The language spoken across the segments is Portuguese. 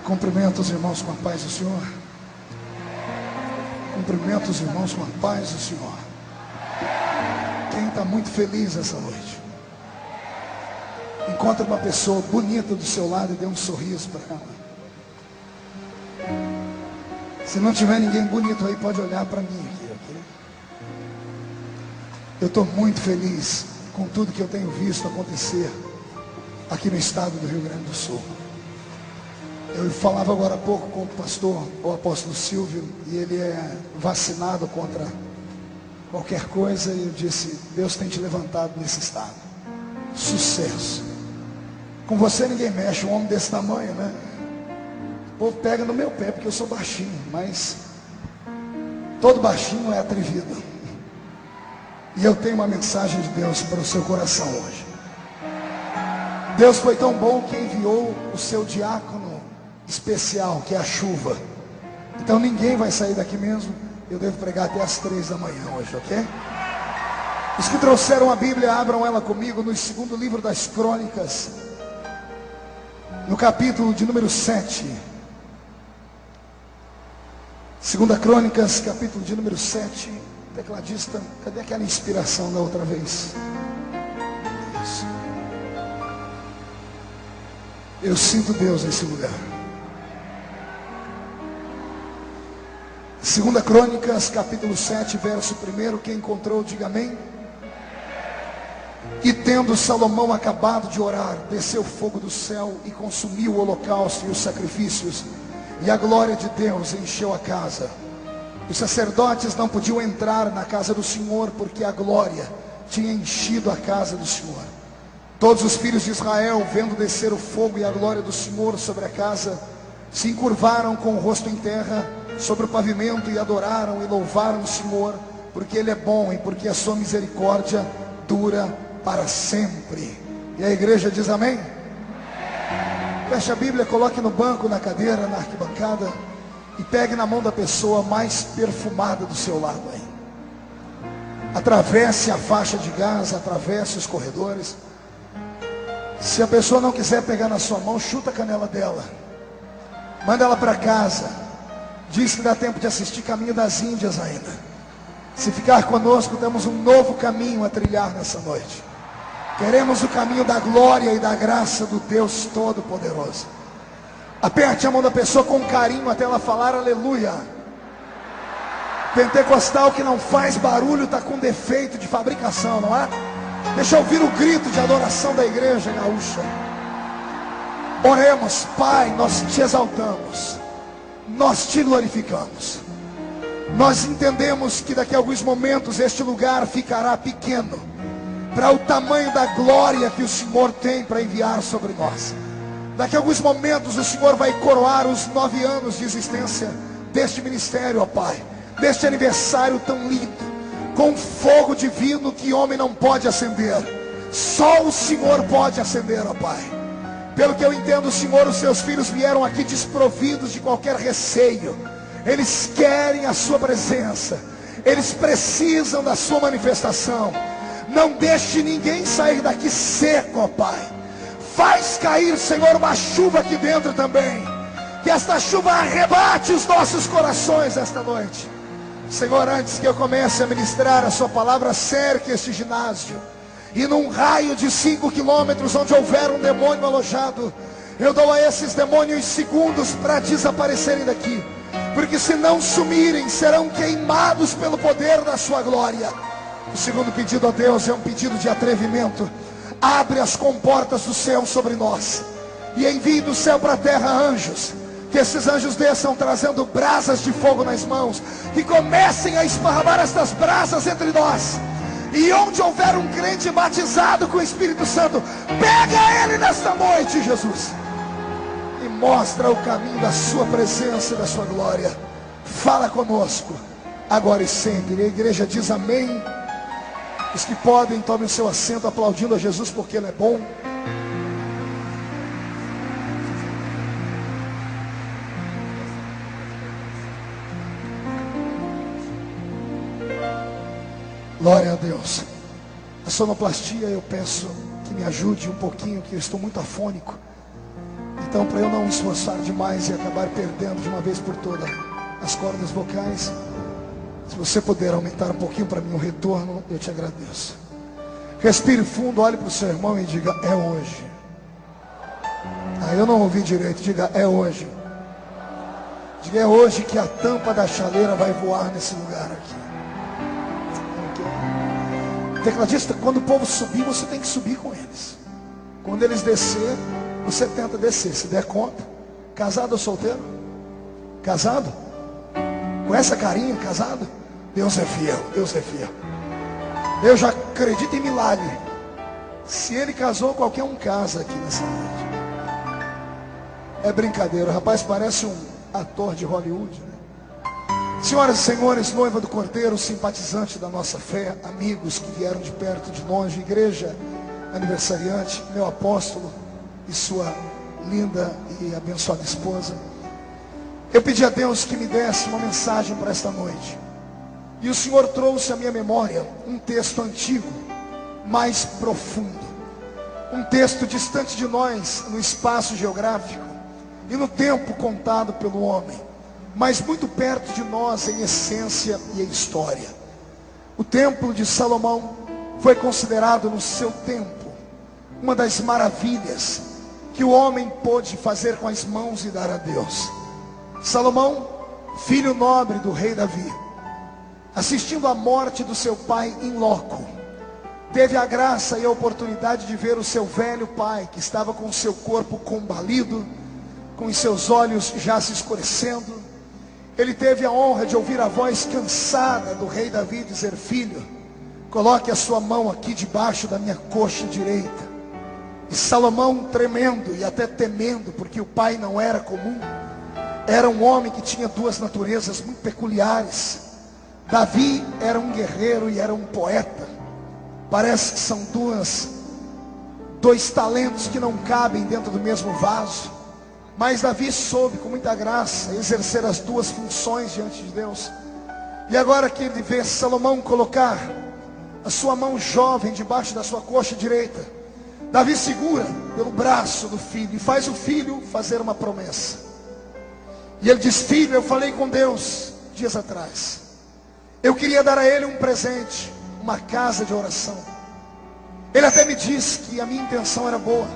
Cumprimento os irmãos com a paz do Senhor. Cumprimento os irmãos com a paz do Senhor. Quem está muito feliz essa noite, encontre uma pessoa bonita do seu lado e dê um sorriso para ela. Se não tiver ninguém bonito aí, pode olhar para mim aqui, ok? Eu estou muito feliz com tudo que eu tenho visto acontecer aqui no estado do Rio Grande do Sul. Eu falava agora há pouco com o pastor, o apóstolo Silvio, e ele é vacinado contra qualquer coisa, e eu disse: Deus tem te levantado nesse estado. Sucesso. Com você ninguém mexe, um homem desse tamanho, né? O povo pega no meu pé porque eu sou baixinho, mas todo baixinho é atrevido. E eu tenho uma mensagem de Deus para o seu coração hoje. Deus foi tão bom que enviou o seu diácono especial, que é a chuva. Então ninguém vai sair daqui mesmo. Eu devo pregar até as 3 da manhã hoje, ok? Os que trouxeram a Bíblia, abram ela comigo no segundo livro das Crônicas, no capítulo de número 7. Segunda Crônicas, capítulo de número 7. Tecladista, cadê aquela inspiração da outra vez? Isso. Eu sinto Deus nesse lugar. Segunda Crônicas, capítulo 7, verso 1. Quem encontrou, diga amém. E tendo Salomão acabado de orar, desceu fogo do céu e consumiu o holocausto e os sacrifícios, e a glória de Deus encheu a casa. Os sacerdotes não podiam entrar na casa do Senhor, porque a glória tinha enchido a casa do Senhor. Todos os filhos de Israel, vendo descer o fogo e a glória do Senhor sobre a casa, se encurvaram com o rosto em terra sobre o pavimento e adoraram e louvaram o Senhor, porque Ele é bom e porque a sua misericórdia dura para sempre. E a igreja diz amém? Feche a Bíblia, coloque no banco, na cadeira, na arquibancada, e pegue na mão da pessoa mais perfumada do seu lado aí. Atravesse a faixa de gás, atravesse os corredores. Se a pessoa não quiser pegar na sua mão, chuta a canela dela, manda ela para casa. Diz que dá tempo de assistir Caminho das Índias ainda. Se ficar conosco, temos um novo caminho a trilhar nessa noite. Queremos o caminho da glória e da graça do Deus Todo-Poderoso. Aperte a mão da pessoa com carinho até ela falar aleluia. Pentecostal que não faz barulho está com defeito de fabricação, não é? Deixa eu ouvir o grito de adoração da igreja gaúcha. Oremos. Pai, nós te exaltamos, nós te glorificamos. Nós entendemos que daqui a alguns momentos este lugar ficará pequeno para o tamanho da glória que o Senhor tem para enviar sobre nós. Daqui a alguns momentos o Senhor vai coroar os 9 anos de existência deste ministério, ó Pai, deste aniversário tão lindo, com fogo divino que homem não pode acender. Só o Senhor pode acender, ó Pai. Pelo que eu entendo, Senhor, os seus filhos vieram aqui desprovidos de qualquer receio. Eles querem a sua presença, eles precisam da sua manifestação. Não deixe ninguém sair daqui seco, ó Pai. Faz cair, Senhor, uma chuva aqui dentro também. Que esta chuva arrebate os nossos corações esta noite. Senhor, antes que eu comece a ministrar a sua palavra, cerque este ginásio. E num raio de 5 quilômetros, onde houver um demônio alojado, eu dou a esses demônios segundos para desaparecerem daqui. Porque se não sumirem, serão queimados pelo poder da sua glória. O segundo pedido a Deus é um pedido de atrevimento. Abre as comportas do céu sobre nós e envie do céu para a terra anjos. Que esses anjos desçam trazendo brasas de fogo nas mãos, que comecem a esparramar estas brasas entre nós. E onde houver um crente batizado com o Espírito Santo, pega ele nesta noite, Jesus, e mostra o caminho da sua presença e da sua glória. Fala conosco, agora e sempre. E a igreja diz amém. Os que podem, tomem o seu assento, aplaudindo a Jesus porque Ele é bom. Glória a Deus. A sonoplastia, eu peço que me ajude um pouquinho, que eu estou muito afônico. Então, para eu não me esforçar demais e acabar perdendo de uma vez por todas as cordas vocais, se você puder aumentar um pouquinho para mim o retorno, eu te agradeço. Respire fundo, olhe para o seu irmão e diga: é hoje. Eu não ouvi direito, diga: é hoje. Diga: é hoje que a tampa da chaleira vai voar nesse lugar aqui. Tecladista, quando o povo subir, você tem que subir com eles. Quando eles descer, você tenta descer, se der conta. Casado ou solteiro? Casado? Com essa carinha, casado? Deus é fiel, Deus é fiel. Eu já acredito em milagre. Se ele casou, qualquer um casa aqui nessa noite. É brincadeira, o rapaz parece um ator de Hollywood, né? Senhoras e senhores, noiva do Cordeiro, simpatizante da nossa fé, amigos que vieram de perto, de longe, igreja aniversariante, meu apóstolo e sua linda e abençoada esposa, eu pedi a Deus que me desse uma mensagem para esta noite. E o Senhor trouxe à minha memória um texto antigo, mais profundo. Um texto distante de nós, no espaço geográfico e no tempo contado pelo homem, mas muito perto de nós em essência e em história. O templo de Salomão foi considerado no seu tempo uma das maravilhas que o homem pôde fazer com as mãos e dar a Deus. Salomão, filho nobre do rei Davi, assistindo à morte do seu pai em loco, teve a graça e a oportunidade de ver o seu velho pai, que estava com o seu corpo combalido, com os seus olhos já se escurecendo. Ele teve a honra de ouvir a voz cansada do rei Davi dizer: filho, coloque a sua mão aqui debaixo da minha coxa direita. E Salomão, tremendo e até temendo, porque o pai não era comum, era um homem que tinha duas naturezas muito peculiares. Davi era um guerreiro e era um poeta. Parece que são dois talentos que não cabem dentro do mesmo vaso. Mas Davi soube com muita graça exercer as duas funções diante de Deus. E agora que ele vê Salomão colocar a sua mão jovem debaixo da sua coxa direita, Davi segura pelo braço do filho e faz o filho fazer uma promessa. E ele diz: filho, eu falei com Deus dias atrás. Eu queria dar a ele um presente, uma casa de oração. Ele até me disse que a minha intenção era boa,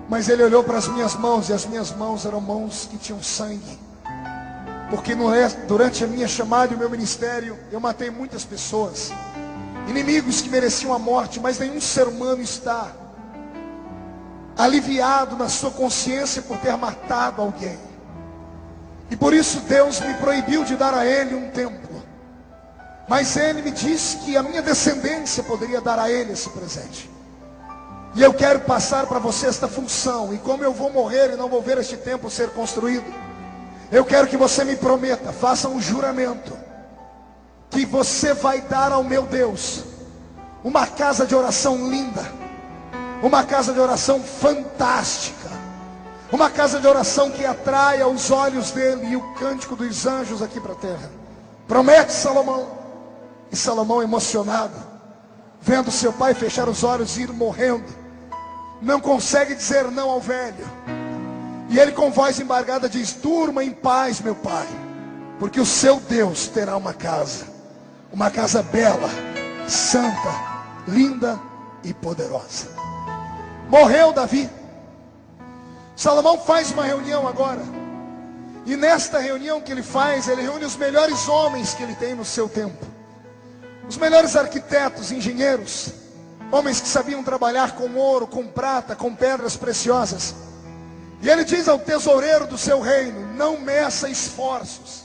mas ele olhou para as minhas mãos, e as minhas mãos eram mãos que tinham sangue. Porque durante a minha chamada e o meu ministério, eu matei muitas pessoas, inimigos que mereciam a morte, mas nenhum ser humano está aliviado na sua consciência por ter matado alguém. E por isso Deus me proibiu de dar a ele um templo. Mas ele me disse que a minha descendência poderia dar a ele esse presente. E eu quero passar para você esta função. E como eu vou morrer e não vou ver este templo ser construído, eu quero que você me prometa, faça um juramento, que você vai dar ao meu Deus uma casa de oração linda, uma casa de oração fantástica, uma casa de oração que atraia os olhos dele e o cântico dos anjos aqui para a terra. Promete, Salomão. E Salomão, emocionado, vendo seu pai fechar os olhos e ir morrendo, não consegue dizer não ao velho. E ele com voz embargada diz: durma em paz, meu pai, porque o seu Deus terá uma casa bela, santa, linda e poderosa. Morreu Davi. Salomão faz uma reunião agora. E nesta reunião que ele faz, ele reúne os melhores homens que ele tem no seu tempo. Os melhores arquitetos, engenheiros, homens que sabiam trabalhar com ouro, com prata, com pedras preciosas. E ele diz ao tesoureiro do seu reino: não meça esforços.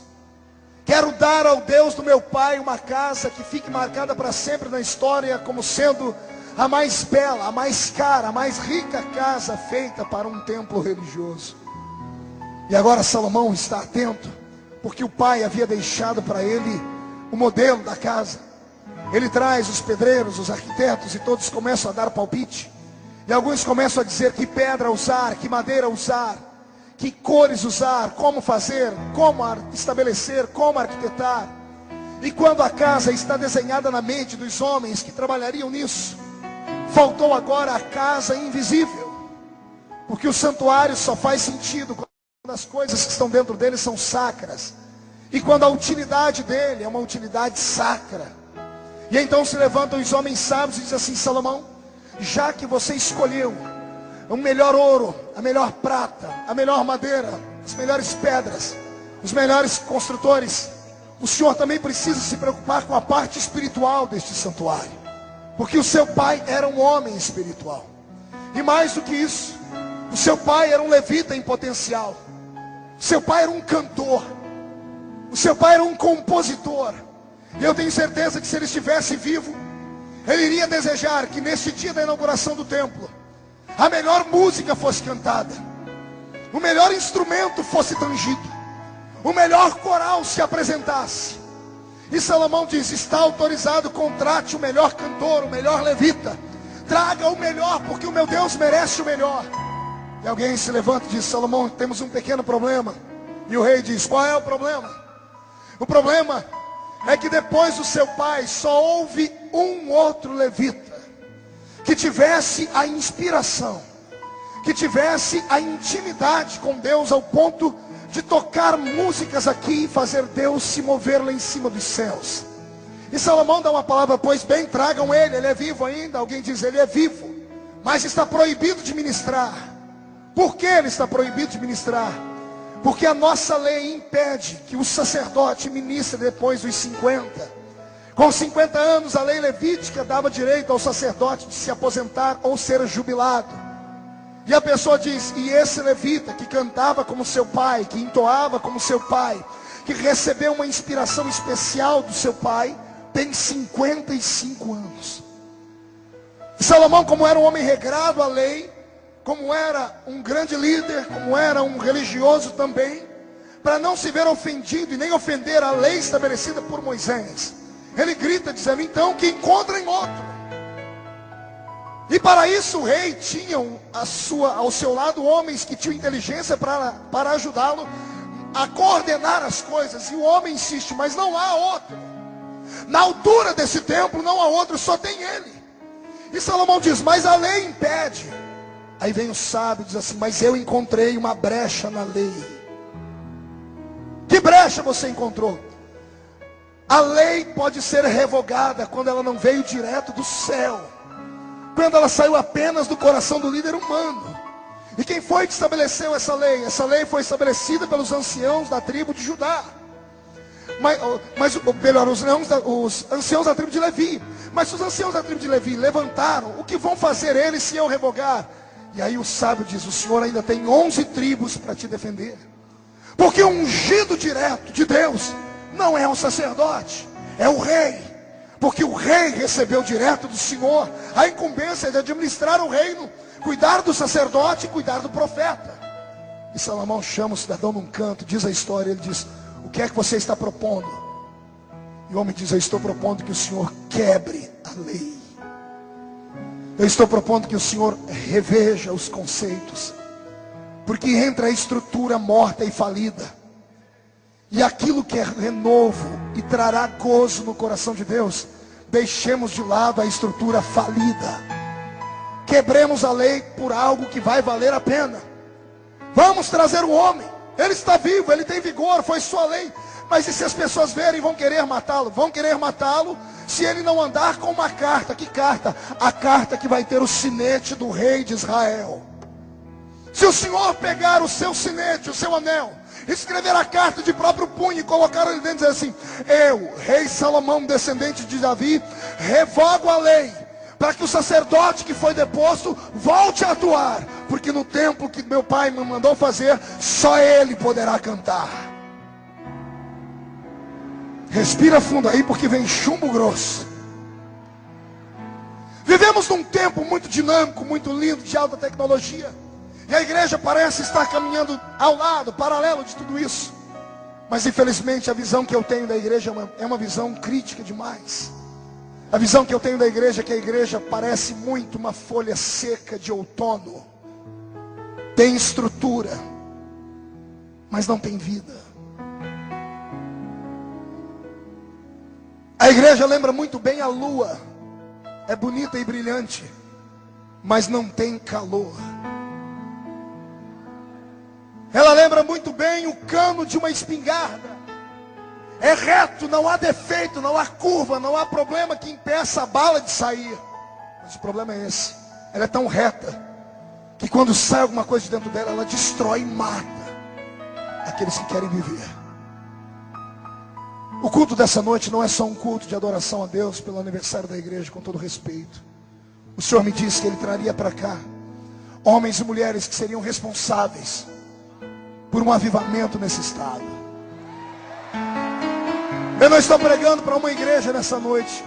Quero dar ao Deus do meu pai uma casa que fique marcada para sempre na história como sendo a mais bela, a mais cara, a mais rica casa feita para um templo religioso. E agora Salomão está atento, porque o pai havia deixado para ele o modelo da casa. Ele traz os pedreiros, os arquitetos, e todos começam a dar palpite. E alguns começam a dizer que pedra usar, que madeira usar, que cores usar, como fazer, como estabelecer, como arquitetar. E quando a casa está desenhada na mente dos homens que trabalhariam nisso, faltou agora a casa invisível, Porque o santuário só faz sentido quando as coisas que estão dentro dele são sacras. E quando a utilidade dele é uma utilidade sacra. E então se levantam os homens sábios e dizem assim: Salomão, já que você escolheu o melhor ouro, a melhor prata, a melhor madeira, as melhores pedras, os melhores construtores, o senhor também precisa se preocupar com a parte espiritual deste santuário. Porque o seu pai era um homem espiritual. E mais do que isso, o seu pai era um levita em potencial. O seu pai era um cantor. O seu pai era um compositor. E eu tenho certeza que se ele estivesse vivo, ele iria desejar que neste dia da inauguração do templo, a melhor música fosse cantada, o melhor instrumento fosse tangido, o melhor coral se apresentasse. E Salomão diz: está autorizado, contrate o melhor cantor, o melhor levita, traga o melhor, porque o meu Deus merece o melhor. E alguém se levanta e diz: Salomão, temos um pequeno problema. E o rei diz: qual é o problema? O problema é que depois do seu pai só houve um outro levita que tivesse a inspiração, que tivesse a intimidade com Deus ao ponto de tocar músicas aqui e fazer Deus se mover lá em cima dos céus. E Salomão dá uma palavra: pois bem, tragam ele é vivo ainda. Alguém diz: ele é vivo, mas está proibido de ministrar. Por que ele está proibido de ministrar? Porque a nossa lei impede que o sacerdote ministre depois dos 50. Com 50 anos, a lei levítica dava direito ao sacerdote de se aposentar ou ser jubilado. E a pessoa diz: e esse levita que cantava como seu pai, que entoava como seu pai, que recebeu uma inspiração especial do seu pai, tem 55 anos. E Salomão, como era um homem regrado à lei, como era um grande líder, como era um religioso também, para não se ver ofendido e nem ofender a lei estabelecida por Moisés, ele grita dizendo: então que encontrem outro. E para isso o rei tinha ao seu lado homens que tinham inteligência para ajudá-lo a coordenar as coisas. E o homem insiste: mas não há outro. Na altura desse templo não há outro, só tem ele. E Salomão diz: mas a lei impede. Aí vem o sábio e diz assim: mas eu encontrei uma brecha na lei. Que brecha você encontrou? A lei pode ser revogada quando ela não veio direto do céu, quando ela saiu apenas do coração do líder humano. E quem foi que estabeleceu essa lei? Essa lei foi estabelecida pelos anciãos da tribo de Judá. Os anciãos da tribo de Levi. Mas se os anciãos da tribo de Levi levantaram, o que vão fazer eles se eu revogar? E aí o sábio diz: o Senhor ainda tem 11 tribos para te defender. Porque o ungido direto de Deus não é um sacerdote, é o rei. Porque o rei recebeu direto do Senhor a incumbência de administrar o reino, cuidar do sacerdote e cuidar do profeta. E Salomão chama o cidadão num canto, diz a história, ele diz: o que é que você está propondo? E o homem diz: eu estou propondo que o Senhor quebre a lei. Eu estou propondo que o Senhor reveja os conceitos. Porque entre a estrutura morta e falida e aquilo que é renovo e trará gozo no coração de Deus, deixemos de lado a estrutura falida. Quebremos a lei por algo que vai valer a pena. Vamos trazer o homem. Ele está vivo, ele tem vigor, foi sua lei. Mas e se as pessoas verem, vão querer matá-lo? Vão querer matá-lo se ele não andar com uma carta. Que carta? A carta que vai ter o sinete do rei de Israel. Se o Senhor pegar o seu sinete, o seu anel, escrever a carta de próprio punho e colocar ele dentro e dizer assim: eu, rei Salomão, descendente de Davi, revogo a lei, para que o sacerdote que foi deposto volte a atuar, porque no templo que meu pai me mandou fazer, só ele poderá cantar. Respira fundo aí, porque vem chumbo grosso. Vivemos num tempo muito dinâmico, muito lindo, de alta tecnologia. E a igreja parece estar caminhando ao lado, paralelo de tudo isso. Mas infelizmente a visão que eu tenho da igreja é uma visão crítica demais. A visão que eu tenho da igreja é que a igreja parece muito uma folha seca de outono. Tem estrutura, mas não tem vida. A igreja lembra muito bem a lua. É bonita e brilhante, mas não tem calor. lembra muito bem o cano de uma espingarda. É reto, não há defeito, não há curva, não há problema que impeça a bala de sair. Mas o problema é esse: ela é tão reta que quando sai alguma coisa de dentro dela, ela destrói e mata aqueles que querem viver. O culto dessa noite não é só um culto de adoração a Deus pelo aniversário da igreja, com todo respeito. O Senhor me disse que Ele traria para cá homens e mulheres que seriam responsáveis por um avivamento nesse estado. Eu não estou pregando para uma igreja nessa noite.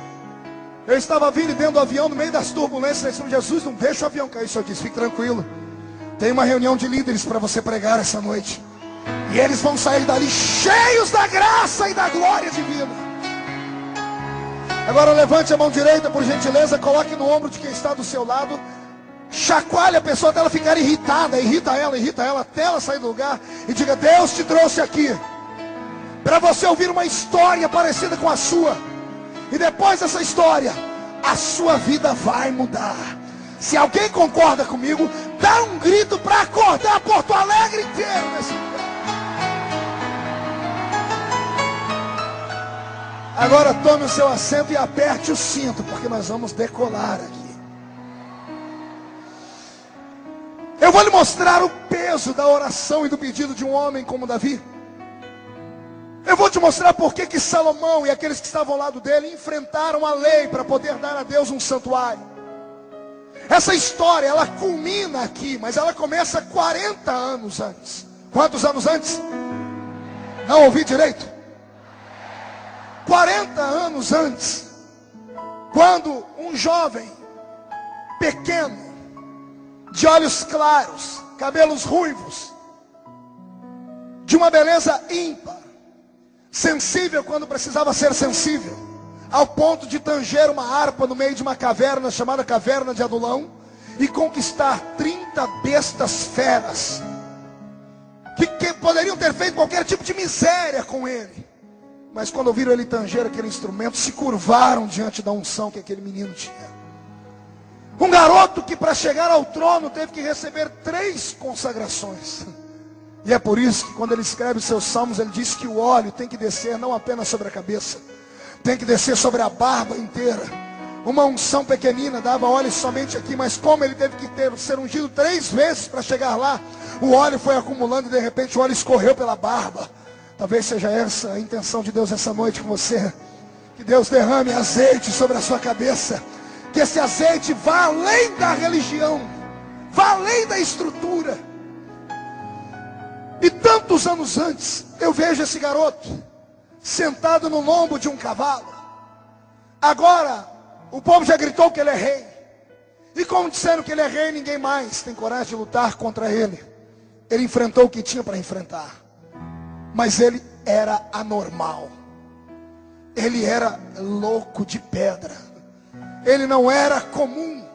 Eu estava vindo dentro do avião, no meio das turbulências, e Jesus, não deixa o avião cair. O Senhor disse: fique tranquilo, tem uma reunião de líderes para você pregar essa noite, e eles vão sair dali cheios da graça e da glória divina. Agora levante a mão direita, por gentileza, coloque no ombro de quem está do seu lado, chacoalhe a pessoa até ela ficar irritada, irrita ela até ela sair do lugar, e diga: Deus te trouxe aqui para você ouvir uma história parecida com a sua, e depois dessa história, a sua vida vai mudar. Se alguém concorda comigo, dá um grito para acordar Porto Alegre inteiro nesse lugar. Agora tome o seu assento e aperte o cinto, porque nós vamos decolar aqui. Eu vou lhe mostrar o peso da oração e do pedido de um homem como Davi. Eu vou te mostrar por que Salomão e aqueles que estavam ao lado dele enfrentaram a lei para poder dar a Deus um santuário. Essa história, ela culmina aqui, mas ela começa 40 anos antes. Quantos anos antes? Não ouvi direito. 40 anos antes, quando um jovem pequeno, de olhos claros, cabelos ruivos, de uma beleza ímpar, sensível quando precisava ser sensível, ao ponto de tanger uma harpa no meio de uma caverna chamada Caverna de Adulão e conquistar 30 bestas feras que poderiam ter feito qualquer tipo de miséria com ele, mas quando ouviram ele tanger aquele instrumento, se curvaram diante da unção que aquele menino tinha. Um garoto que para chegar ao trono teve que receber 3 consagrações. E é por isso que quando ele escreve os seus salmos, ele diz que o óleo tem que descer não apenas sobre a cabeça, tem que descer sobre a barba inteira. Uma unção pequenina dava óleo somente aqui, mas como ele teve que ser ungido 3 vezes para chegar lá, o óleo foi acumulando e de repente o óleo escorreu pela barba. Talvez seja essa a intenção de Deus essa noite com você. Que Deus derrame azeite sobre a sua cabeça, que esse azeite vá além da religião, vá além da estrutura. E tantos anos antes, eu vejo esse garoto sentado no lombo de um cavalo. Agora, o povo já gritou que ele é rei. E como disseram que ele é rei, ninguém mais tem coragem de lutar contra ele. Ele enfrentou o que tinha para enfrentar. Mas ele era anormal. Ele era louco de pedra. Ele não era comum.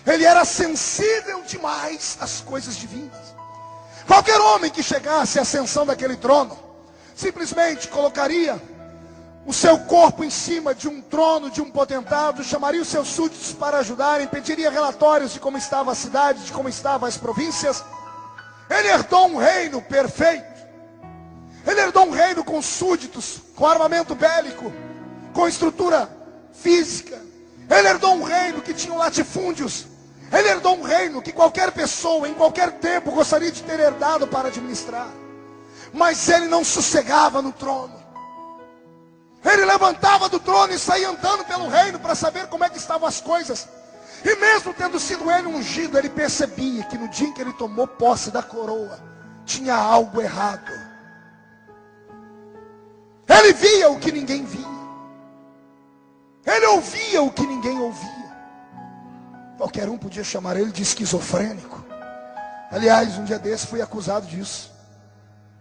Ele era sensível demais às coisas divinas. Qualquer homem que chegasse à ascensão daquele trono, simplesmente colocaria o seu corpo em cima de um trono de um potentado, chamaria os seus súditos para ajudarem, pediria relatórios de como estava a cidade, de como estavam as províncias. Ele herdou um reino perfeito. Ele herdou um reino com súditos, com armamento bélico, com estrutura física. Ele herdou um reino que tinha latifúndios. Ele herdou um reino que qualquer pessoa, em qualquer tempo, gostaria de ter herdado para administrar. Mas ele não sossegava no trono. Ele levantava do trono e saía andando pelo reino para saber como é que estavam as coisas. E mesmo tendo sido ele ungido, ele percebia que no dia em que ele tomou posse da coroa, tinha algo errado. Ele via o que ninguém via. Ele ouvia o que ninguém ouvia. Qualquer um podia chamar ele de esquizofrênico. Aliás, um dia desse fui acusado disso.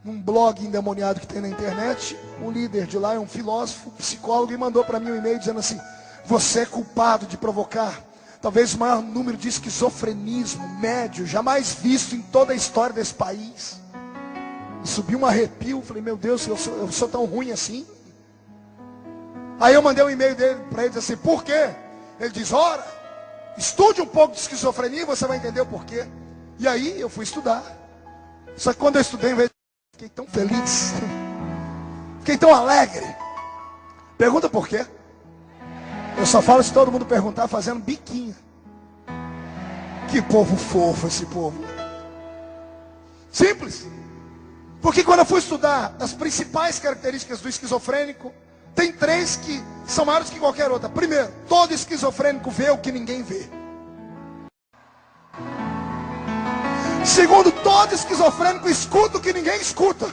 Num blog endemoniado que tem na internet, um líder de lá é um filósofo, psicólogo, e mandou para mim um e-mail dizendo assim: você é culpado de provocar talvez o maior número de esquizofrenismo médio jamais visto em toda a história desse país. E subiu um arrepio. Falei: meu Deus, eu sou tão ruim assim? Aí eu mandei um e-mail para ele assim: por quê? Ele diz: ora, estude um pouco de esquizofrenia e você vai entender o porquê. E aí eu fui estudar. Só que quando eu estudei, eu fiquei tão feliz. Fiquei tão alegre. Pergunta por quê? Eu só falo se todo mundo perguntar fazendo biquinho. Que povo fofo esse povo. Simples. Porque quando eu fui estudar as principais características do esquizofrênico, tem 3 que são maiores que qualquer outra. Primeiro, todo esquizofrênico vê o que ninguém vê. Segundo, todo esquizofrênico escuta o que ninguém escuta.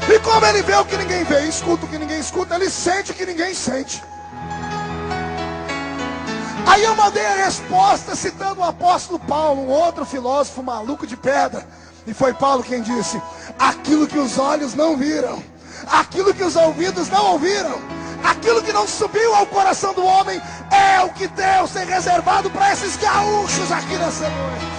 E como ele vê o que ninguém vê, escuta o que ninguém escuta, ele sente o que ninguém sente. Aí eu mandei a resposta citando o apóstolo Paulo, um outro filósofo maluco de pedra. E foi Paulo quem disse: aquilo que os olhos não viram, aquilo que os ouvidos não ouviram, aquilo que não subiu ao coração do homem, é o que Deus tem reservado para esses gaúchos aqui nessa noite.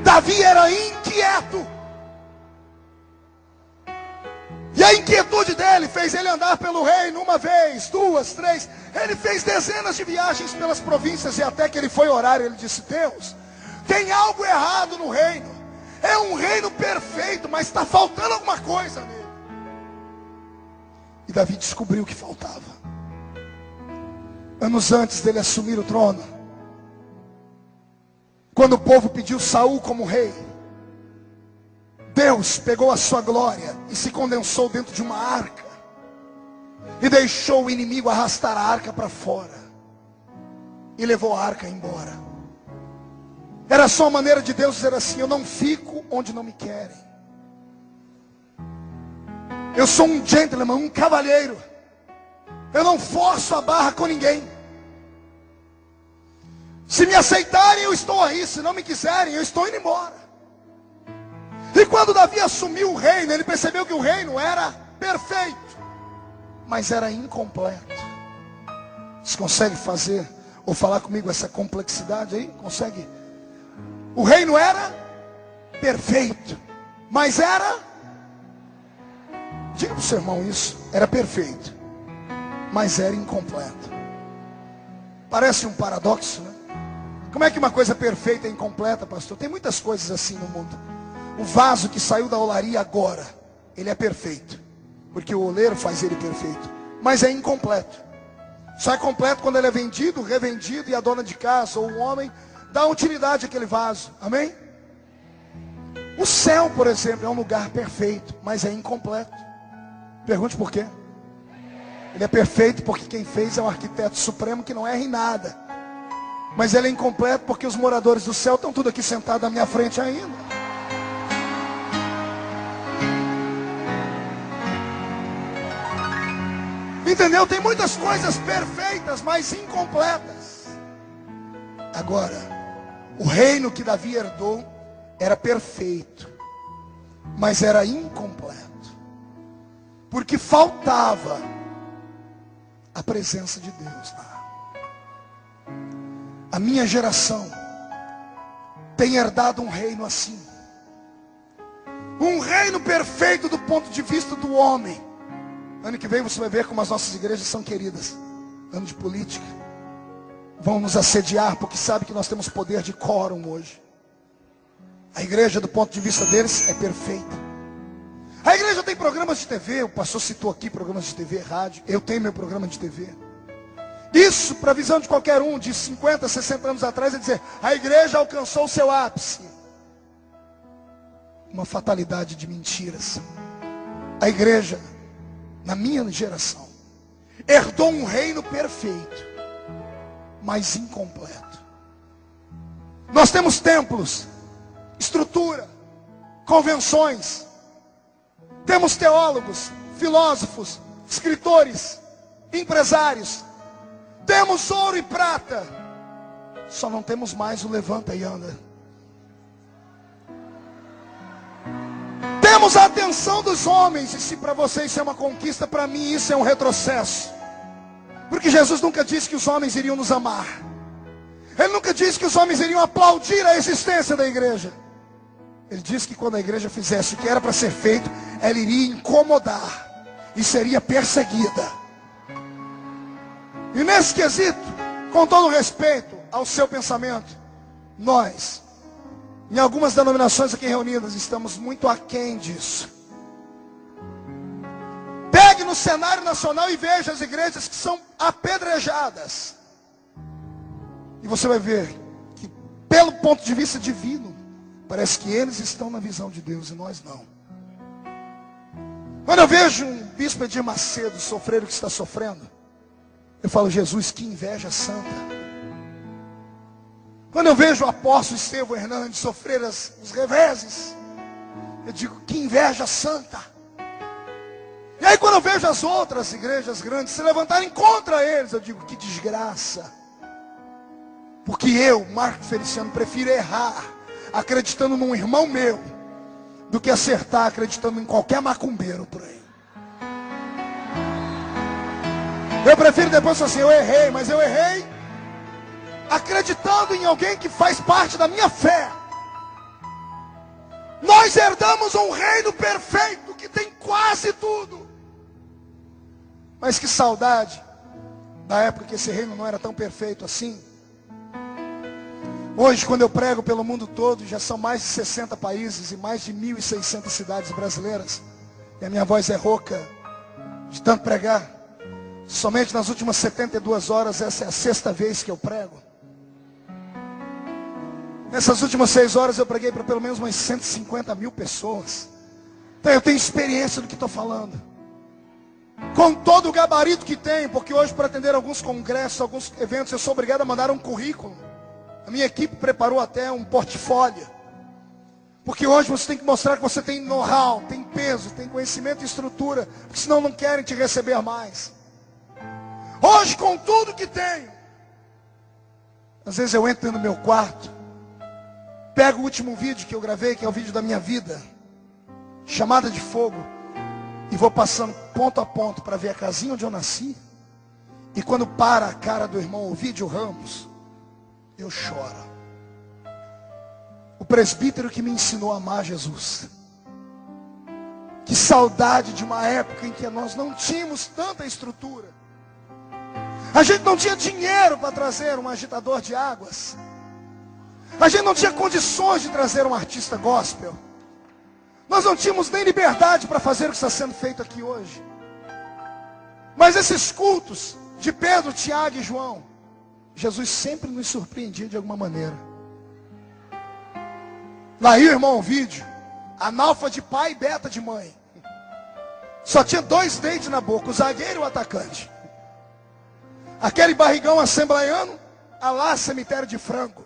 Davi era inquieto. E a inquietude dele fez ele andar pelo reino 1 vez, 2, 3. Ele fez dezenas de viagens pelas províncias e até que ele foi orar, ele disse: Deus, tem algo errado no reino. É um reino perfeito, mas está faltando alguma coisa nele. E Davi descobriu o que faltava. Anos antes dele assumir o trono, quando o povo pediu Saul como rei, Deus pegou a sua glória e se condensou dentro de uma arca e deixou o inimigo arrastar a arca para fora e levou a arca embora. Era só a maneira de Deus dizer assim: eu não fico onde não me querem. Eu sou um gentleman, um cavalheiro. Eu não forço a barra com ninguém. Se me aceitarem, eu estou aí. Se não me quiserem, eu estou indo embora. E quando Davi assumiu o reino, ele percebeu que o reino era perfeito, mas era incompleto. Você consegue fazer ou falar comigo essa complexidade aí? Consegue? O reino era perfeito, mas era... Diga para o seu irmão isso. Era perfeito, mas era incompleto. Parece um paradoxo, né? Como é que uma coisa perfeita é incompleta, pastor? Tem muitas coisas assim no mundo. O vaso que saiu da olaria agora, ele é perfeito, porque o oleiro faz ele perfeito, mas é incompleto. Só é completo quando ele é vendido, revendido, e a dona de casa ou o homem dá utilidade àquele vaso. Amém? O céu, por exemplo, é um lugar perfeito, mas é incompleto. Pergunte por quê? Ele é perfeito porque quem fez é o arquiteto supremo que não erra em nada. Mas ele é incompleto porque os moradores do céu estão tudo aqui sentados na minha frente ainda. Entendeu? Tem muitas coisas perfeitas, mas incompletas. Agora, o reino que Davi herdou era perfeito, mas era incompleto, porque faltava a presença de Deus lá. A minha geração tem herdado um reino assim, um reino perfeito do ponto de vista do homem. Ano que vem você vai ver como as nossas igrejas são queridas. Ano de política. Vão nos assediar porque sabe que nós temos poder de quórum hoje. A igreja, do ponto de vista deles, é perfeita. A igreja tem programas de TV. O pastor citou aqui programas de TV, rádio. Eu tenho meu programa de TV. Isso, para a visão de qualquer um de 50, 60 anos atrás, é dizer: a igreja alcançou o seu ápice. Uma fatalidade de mentiras. A igreja, na minha geração, herdou um reino perfeito, mas incompleto. Nós temos templos, estrutura, convenções, temos teólogos, filósofos, escritores, empresários, temos ouro e prata, só não temos mais o levanta e anda. Temos a atenção dos homens, e se para você isso é uma conquista, para mim isso é um retrocesso. Porque Jesus nunca disse que os homens iriam nos amar. Ele nunca disse que os homens iriam aplaudir a existência da igreja. Ele disse que quando a igreja fizesse o que era para ser feito, ela iria incomodar e seria perseguida. E nesse quesito, com todo respeito ao seu pensamento, nós, em algumas denominações aqui reunidas, estamos muito aquém disso. Pegue no cenário nacional e veja as igrejas que são apedrejadas. E você vai ver que, pelo ponto de vista divino, parece que eles estão na visão de Deus e nós não. Quando eu vejo um bispo Edir Macedo sofrer o que está sofrendo, eu falo, Jesus, que inveja santa. Quando eu vejo o apóstolo Estevão Hernandes sofrer os reveses, eu digo, que inveja santa. E aí quando eu vejo as outras igrejas grandes se levantarem contra eles, eu digo, que desgraça. Porque eu, Marco Feliciano, prefiro errar acreditando num irmão meu do que acertar acreditando em qualquer macumbeiro por aí. Eu prefiro depois falar assim, eu errei, mas eu errei acreditando em alguém que faz parte da minha fé. Nós herdamos um reino perfeito que tem quase tudo. Mas que saudade da época que esse reino não era tão perfeito assim. Hoje, quando eu prego pelo mundo todo, já são mais de 60 países e mais de 1.600 cidades brasileiras. E a minha voz é rouca de tanto pregar. Somente nas últimas 72 horas, essa é a 6ª vez que eu prego. Nessas últimas 6 horas eu preguei para pelo menos umas 150 mil pessoas. Então eu tenho experiência do que estou falando. Com todo o gabarito que tem, porque hoje para atender alguns congressos, alguns eventos, eu sou obrigado a mandar um currículo. A minha equipe preparou até um portfólio. Porque hoje você tem que mostrar que você tem know-how, tem peso, tem conhecimento e estrutura. Porque senão não querem te receber mais. Hoje com tudo que tenho. Às vezes eu entro no meu quarto. Pego o último vídeo que eu gravei, que é o vídeo da minha vida. Chamada de fogo. E vou passando ponto a ponto para ver a casinha onde eu nasci. E quando para a cara do irmão Ovidio Ramos, eu choro. O presbítero que me ensinou a amar Jesus. Que saudade de uma época em que nós não tínhamos tanta estrutura. A gente não tinha dinheiro para trazer um agitador de águas. A gente não tinha condições de trazer um artista gospel. Nós não tínhamos nem liberdade para fazer o que está sendo feito aqui hoje. Mas esses cultos de Pedro, Tiago e João, Jesus sempre nos surpreendia de alguma maneira. Lá ia o irmão Ovidio, analfa de pai e beta de mãe. Só tinha 2 dentes na boca, o zagueiro e o atacante. Aquele barrigão assembleiano, a lá cemitério de frango.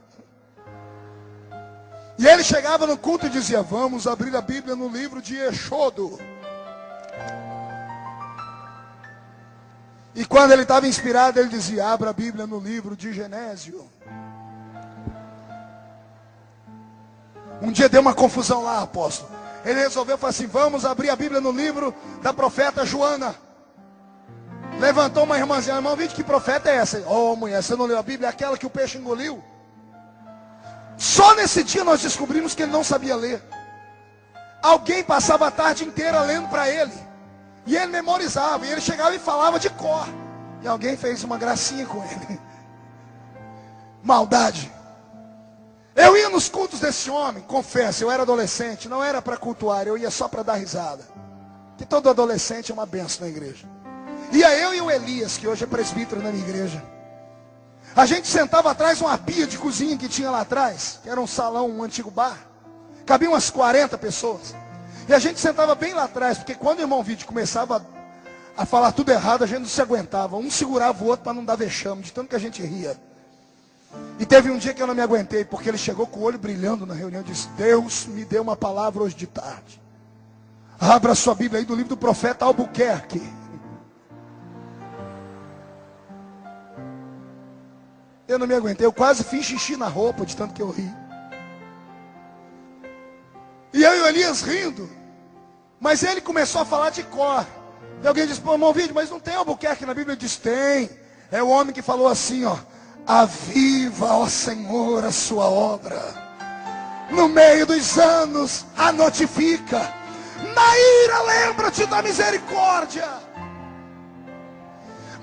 E ele chegava no culto e dizia, vamos abrir a Bíblia no livro de Êxodo. E quando ele estava inspirado, ele dizia, abra a Bíblia no livro de Genésio. Um dia deu uma confusão lá, apóstolo. Ele resolveu falar assim, vamos abrir a Bíblia no livro da profeta Joana. Levantou uma irmãzinha, irmão, vinte, que profeta é essa? Oh, mulher, você não leu a Bíblia? É aquela que o peixe engoliu? Só nesse dia nós descobrimos que ele não sabia ler. Alguém passava a tarde inteira lendo para ele. E ele memorizava. E ele chegava e falava de cor. E alguém fez uma gracinha com ele. Maldade. Eu ia nos cultos desse homem. Confesso, eu era adolescente. Não era para cultuar, eu ia só para dar risada. Que todo adolescente é uma benção na igreja. Ia eu e o Elias, que hoje é presbítero na minha igreja. A gente sentava atrás de uma pia de cozinha que tinha lá atrás, que era um salão, um antigo bar. Cabiam umas 40 pessoas. E a gente sentava bem lá atrás, porque quando o irmão Vídeo começava a falar tudo errado, a gente não se aguentava. Um segurava o outro para não dar vexame, de tanto que a gente ria. E teve um dia que eu não me aguentei, porque ele chegou com o olho brilhando na reunião e disse, Deus me deu uma palavra hoje de tarde. Abra a sua Bíblia aí do livro do profeta Albuquerque. Eu não me aguentei, eu quase fiz xixi na roupa de tanto que eu ri. E eu e o Elias rindo. Mas ele começou a falar de cor. E alguém disse, pô, irmão Vídeo, mas não tem Albuquerque na Bíblia? Ele disse, tem. É o homem que falou assim, ó. Aviva, ó Senhor, a sua obra. No meio dos anos, a notifica. Na ira, lembra-te da misericórdia.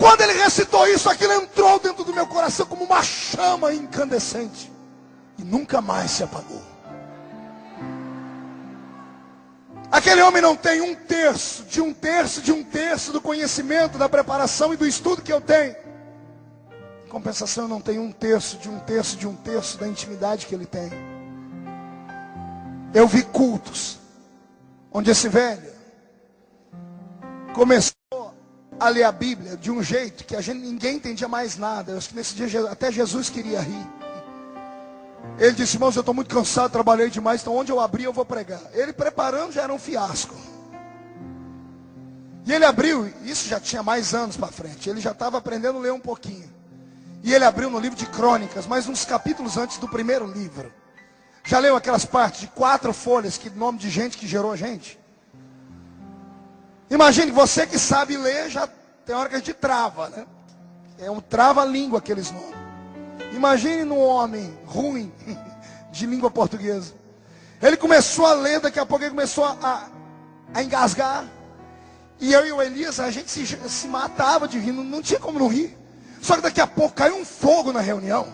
Quando ele recitou isso, aquilo entrou dentro do meu coração como uma chama incandescente. E nunca mais se apagou. Aquele homem não tem um terço do conhecimento, da preparação e do estudo que eu tenho. Em compensação, eu não tenho um terço da intimidade que ele tem. Eu vi cultos onde esse velho começou a ler a Bíblia de um jeito que ninguém entendia mais nada. Eu acho que nesse dia até Jesus queria rir. Ele disse: irmãos, eu estou muito cansado, trabalhei demais, então onde eu abrir eu vou pregar. Ele preparando já era um fiasco. E ele abriu, isso já tinha mais anos para frente, ele já estava aprendendo a ler um pouquinho. E ele abriu no livro de Crônicas, mas uns capítulos antes do primeiro livro. Já leu aquelas partes de 4 folhas, que nome de gente que gerou gente? Imagine, você que sabe ler, já tem hora que a gente trava, né? É um trava-língua aqueles nomes. Imagine num homem ruim de língua portuguesa. Ele começou a ler, daqui a pouco ele começou a engasgar. E eu e o Elias, a gente se matava de rir, não tinha como não rir. Só que daqui a pouco caiu um fogo na reunião.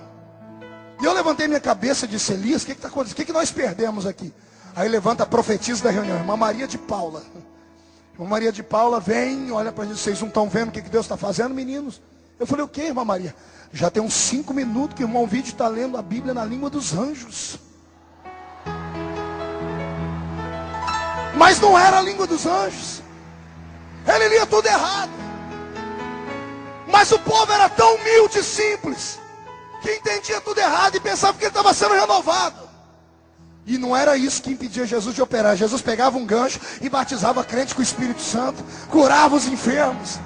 E eu levantei minha cabeça e disse: Elias, o que está acontecendo? O que nós perdemos aqui? Aí levanta a profetisa da reunião, irmã Maria de Paula. Irmã Maria de Paula vem, olha para a gente: vocês não estão vendo o que Deus está fazendo, meninos? Eu falei: o que, irmã Maria? Já tem uns 5 minutos que o irmão Vídeo está lendo a Bíblia na língua dos anjos. Mas não era a língua dos anjos. Ele lia tudo errado. Mas o povo era tão humilde e simples, que entendia tudo errado e pensava que ele estava sendo renovado. E não era isso que impedia Jesus de operar. Jesus pegava um gancho e batizava crente com o Espírito Santo, curava os enfermos.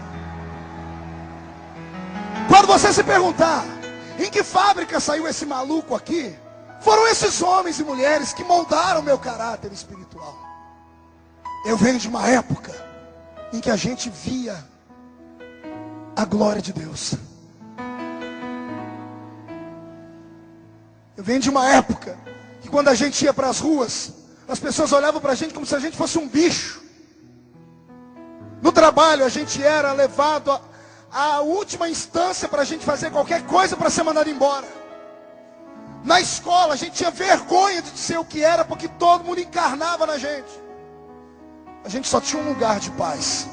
Quando você se perguntar em que fábrica saiu esse maluco aqui, foram esses homens e mulheres que moldaram o meu caráter espiritual. Eu venho de uma época em que a gente via a glória de Deus. Eu venho de uma época que quando a gente ia para as ruas, as pessoas olhavam para a gente como se a gente fosse um bicho. No trabalho a gente era levado à última instância para a gente fazer qualquer coisa para ser mandado embora. Na escola a gente tinha vergonha de dizer o que era, porque todo mundo encarnava na gente. A gente só tinha um lugar de paz.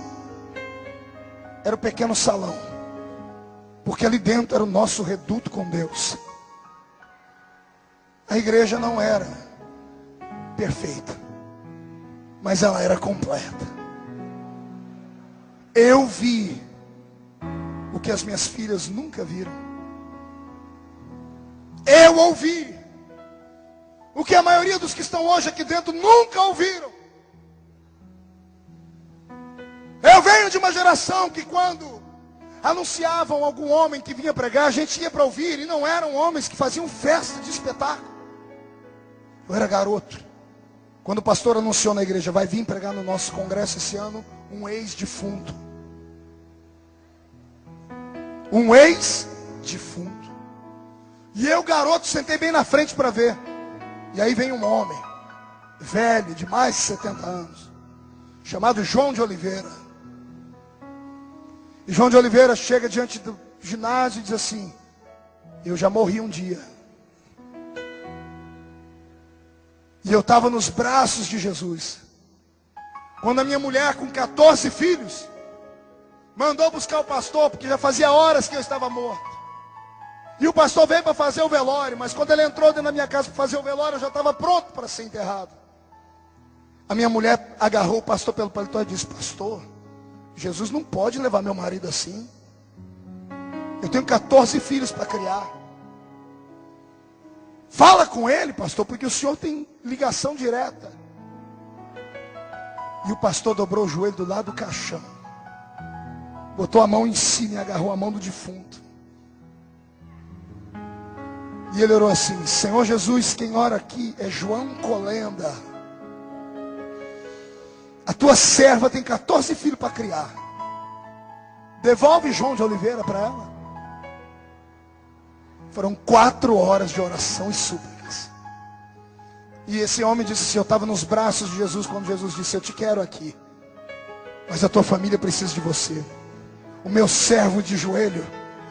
Era o pequeno salão. Porque ali dentro era o nosso reduto com Deus. A igreja não era perfeita, mas ela era completa. Eu vi o que as minhas filhas nunca viram. Eu ouvi o que a maioria dos que estão hoje aqui dentro nunca ouviram. Eu venho de uma geração que quando anunciavam algum homem que vinha pregar, a gente ia para ouvir, e não eram homens que faziam festa de espetáculo. Eu era garoto. Quando o pastor anunciou na igreja: vai vir pregar no nosso congresso esse ano um ex-defunto. Um ex-defunto. E eu, garoto, sentei bem na frente para ver. E aí vem um homem, velho, de mais de 70 anos, chamado João de Oliveira. E João de Oliveira chega diante do ginásio e diz assim: eu já morri um dia. E eu estava nos braços de Jesus, quando a minha mulher, com 14 filhos, mandou buscar o pastor, porque já fazia horas que eu estava morto. E o pastor veio para fazer o velório, mas quando ele entrou dentro da minha casa para fazer o velório, eu já estava pronto para ser enterrado. A minha mulher agarrou o pastor pelo paletó e disse: pastor, Jesus não pode levar meu marido assim. Eu tenho 14 filhos para criar. Fala com ele, pastor, porque o senhor tem ligação direta. E o pastor dobrou o joelho do lado do caixão, botou a mão em cima e agarrou a mão do defunto. E ele orou assim: Senhor Jesus, quem ora aqui é João Colenda. A tua serva tem 14 filhos para criar. Devolve João de Oliveira para ela. Foram 4 horas de oração e súplicas. E esse homem disse assim: eu estava nos braços de Jesus quando Jesus disse: eu te quero aqui, mas a tua família precisa de você. o meu servo de joelho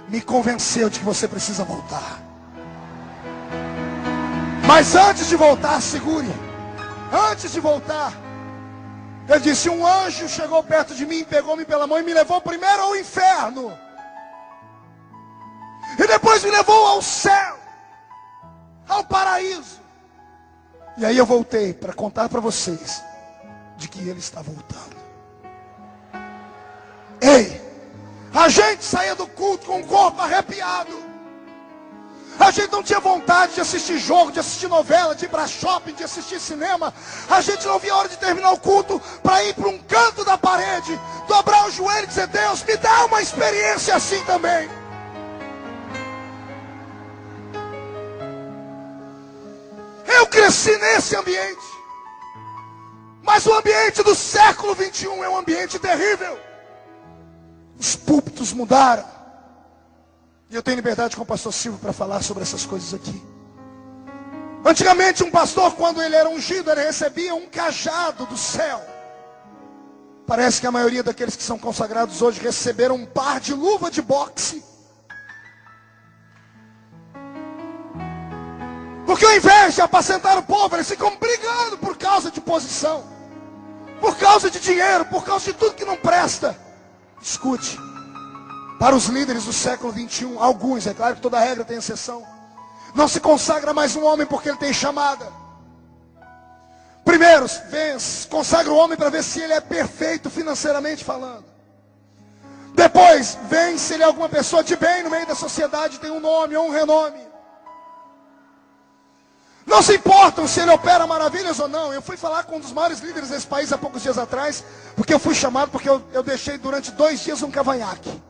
me convenceu de que você precisa voltar. Mas antes de voltar, segure. Antes de voltar, ele disse: um anjo chegou perto de mim, pegou-me pela mão e me levou primeiro ao inferno. E depois me levou ao céu, ao paraíso. E aí eu voltei para contar para vocês de que ele está voltando. Ei, a gente saía do culto com o corpo arrepiado. A gente não tinha vontade de assistir jogo, de assistir novela, de ir para shopping, de assistir cinema. A gente não via a hora de terminar o culto para ir para um canto da parede, dobrar o joelho e dizer: Deus, me dá uma experiência assim também. Eu cresci nesse ambiente. Mas o ambiente do século 21 é um ambiente terrível. Os púlpitos mudaram. E eu tenho liberdade com o pastor Silvio para falar sobre essas coisas aqui. Antigamente um pastor, quando ele era ungido, ele recebia um cajado do céu. Parece que a maioria daqueles que são consagrados hoje receberam um par de luva de boxe. Porque ao invés de apacentar o povo, eles ficam brigando por causa de posição, por causa de dinheiro, por causa de tudo que não presta. Escute. Para os líderes do século 21, alguns, é claro que toda regra tem exceção, não se consagra mais um homem porque ele tem chamada. Primeiro, consagra o homem para ver se ele é perfeito financeiramente falando. Depois, vê se ele é alguma pessoa de bem no meio da sociedade, tem um nome ou um renome. Não se importam se ele opera maravilhas ou não. Eu fui falar com um dos maiores líderes desse país há poucos dias atrás, porque eu fui chamado, porque eu deixei durante 2 dias um cavanhaque.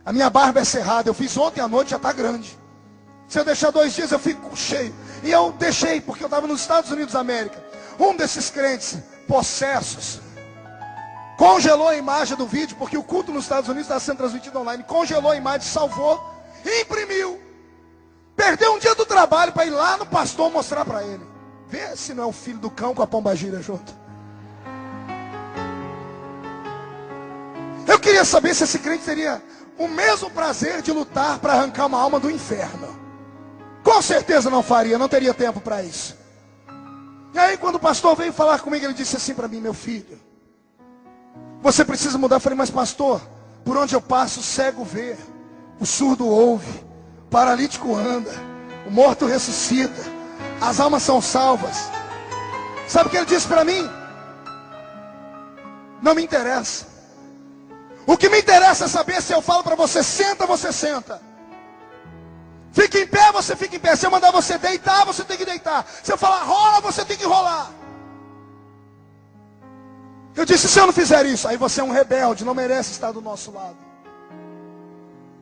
A minha barba é cerrada, eu fiz ontem à noite, já está grande. Se eu deixar 2 dias, eu fico cheio. E eu deixei, porque eu estava nos Estados Unidos da América. Um desses crentes possessos congelou a imagem do vídeo, porque o culto nos Estados Unidos está sendo transmitido online. Congelou a imagem, salvou e imprimiu. Perdeu um dia do trabalho para ir lá no pastor mostrar para ele. Vê se não é o filho do cão com a pombagira junto. Eu queria saber se esse crente teria o mesmo prazer de lutar para arrancar uma alma do inferno. Com certeza não faria, não teria tempo para isso. E aí quando o pastor veio falar comigo, ele disse assim para mim: meu filho, você precisa mudar. Eu falei: mas pastor, por onde eu passo o cego vê, o surdo ouve, o paralítico anda, o morto ressuscita, as almas são salvas. Sabe o que ele disse para mim? Não me interessa. O que me interessa é saber se eu falo para você senta, você senta. Fica em pé, você fica em pé. Se eu mandar você deitar, você tem que deitar. Se eu falar rola, você tem que rolar. Eu disse: se eu não fizer isso, aí você é um rebelde, não merece estar do nosso lado.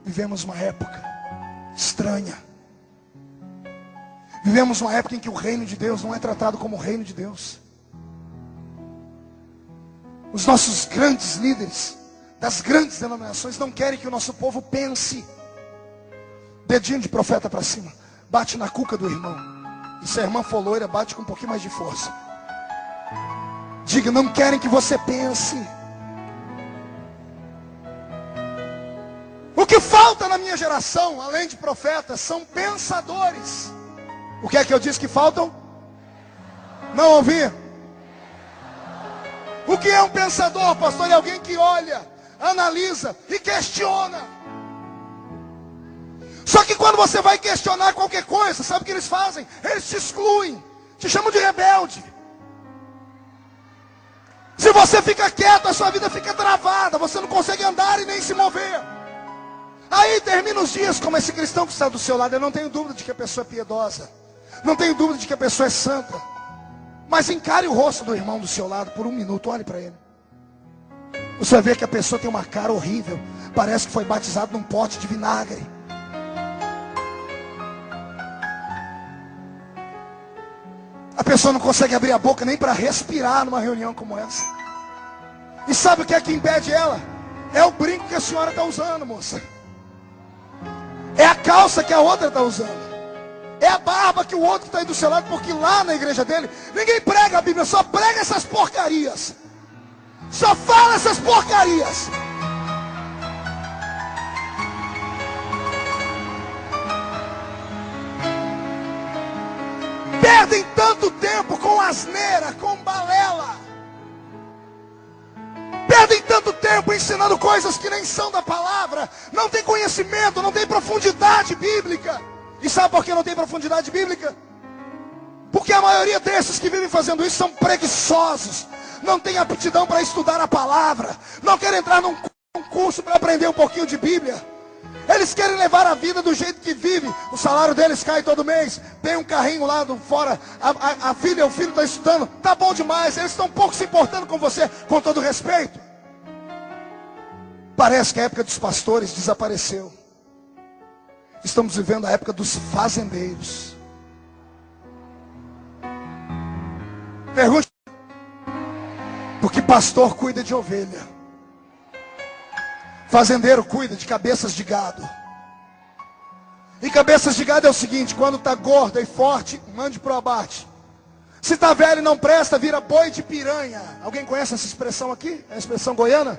Vivemos uma época estranha. Vivemos uma época em que o reino de Deus não é tratado como o reino de Deus. Os nossos grandes líderes das grandes denominações não querem que o nosso povo pense. Dedinho de profeta para cima, bate na cuca do irmão. E se a irmã for loira, bate com um pouquinho mais de força. Diga: não querem que você pense. O que falta na minha geração, além de profetas, são pensadores. O que é que eu disse que faltam? Não ouvi? O que é um pensador, pastor? É alguém que olha, analisa e questiona. Só que quando você vai questionar qualquer coisa, sabe o que eles fazem? Eles te excluem, te chamam de rebelde. Se você fica quieto, a sua vida fica travada, você não consegue andar e nem se mover. Aí termina os dias como esse cristão que está do seu lado. Eu não tenho dúvida de que a pessoa é piedosa, não tenho dúvida de que a pessoa é santa, mas encare o rosto do irmão do seu lado por 1 minuto, olhe para ele. Você vai ver que a pessoa tem uma cara horrível, parece que foi batizado num pote de vinagre. A pessoa não consegue abrir a boca nem para respirar numa reunião como essa. E sabe o que é que impede ela? É o brinco que a senhora está usando, moça. É a calça que a outra está usando. É a barba que o outro está aí do seu lado. Porque lá na igreja dele, ninguém prega a Bíblia, só prega essas porcarias. Só fala essas porcarias. tanto tempo com asneira, com balela. Perdem tanto tempo ensinando coisas que nem são da palavra. Não tem conhecimento, não tem profundidade bíblica. E sabe por que não tem profundidade bíblica? Porque a maioria desses que vivem fazendo isso são preguiçosos. Não tem aptidão para estudar a palavra. Não querem entrar num curso para aprender um pouquinho de Bíblia. Eles querem levar a vida do jeito que vive. O salário deles cai todo mês. Tem um carrinho lá do fora. A filha, o filho está estudando. Tá bom demais. Eles estão um pouco se importando com você. Com todo respeito. Parece que a época dos pastores desapareceu. Estamos vivendo a época dos fazendeiros. Pergunte. Porque pastor cuida de ovelha. Fazendeiro cuida de cabeças de gado. E cabeças de gado é o seguinte: quando está gorda e forte, mande para o abate. Se está velho e não presta, vira boi de piranha. Alguém conhece essa expressão aqui? É a expressão goiana?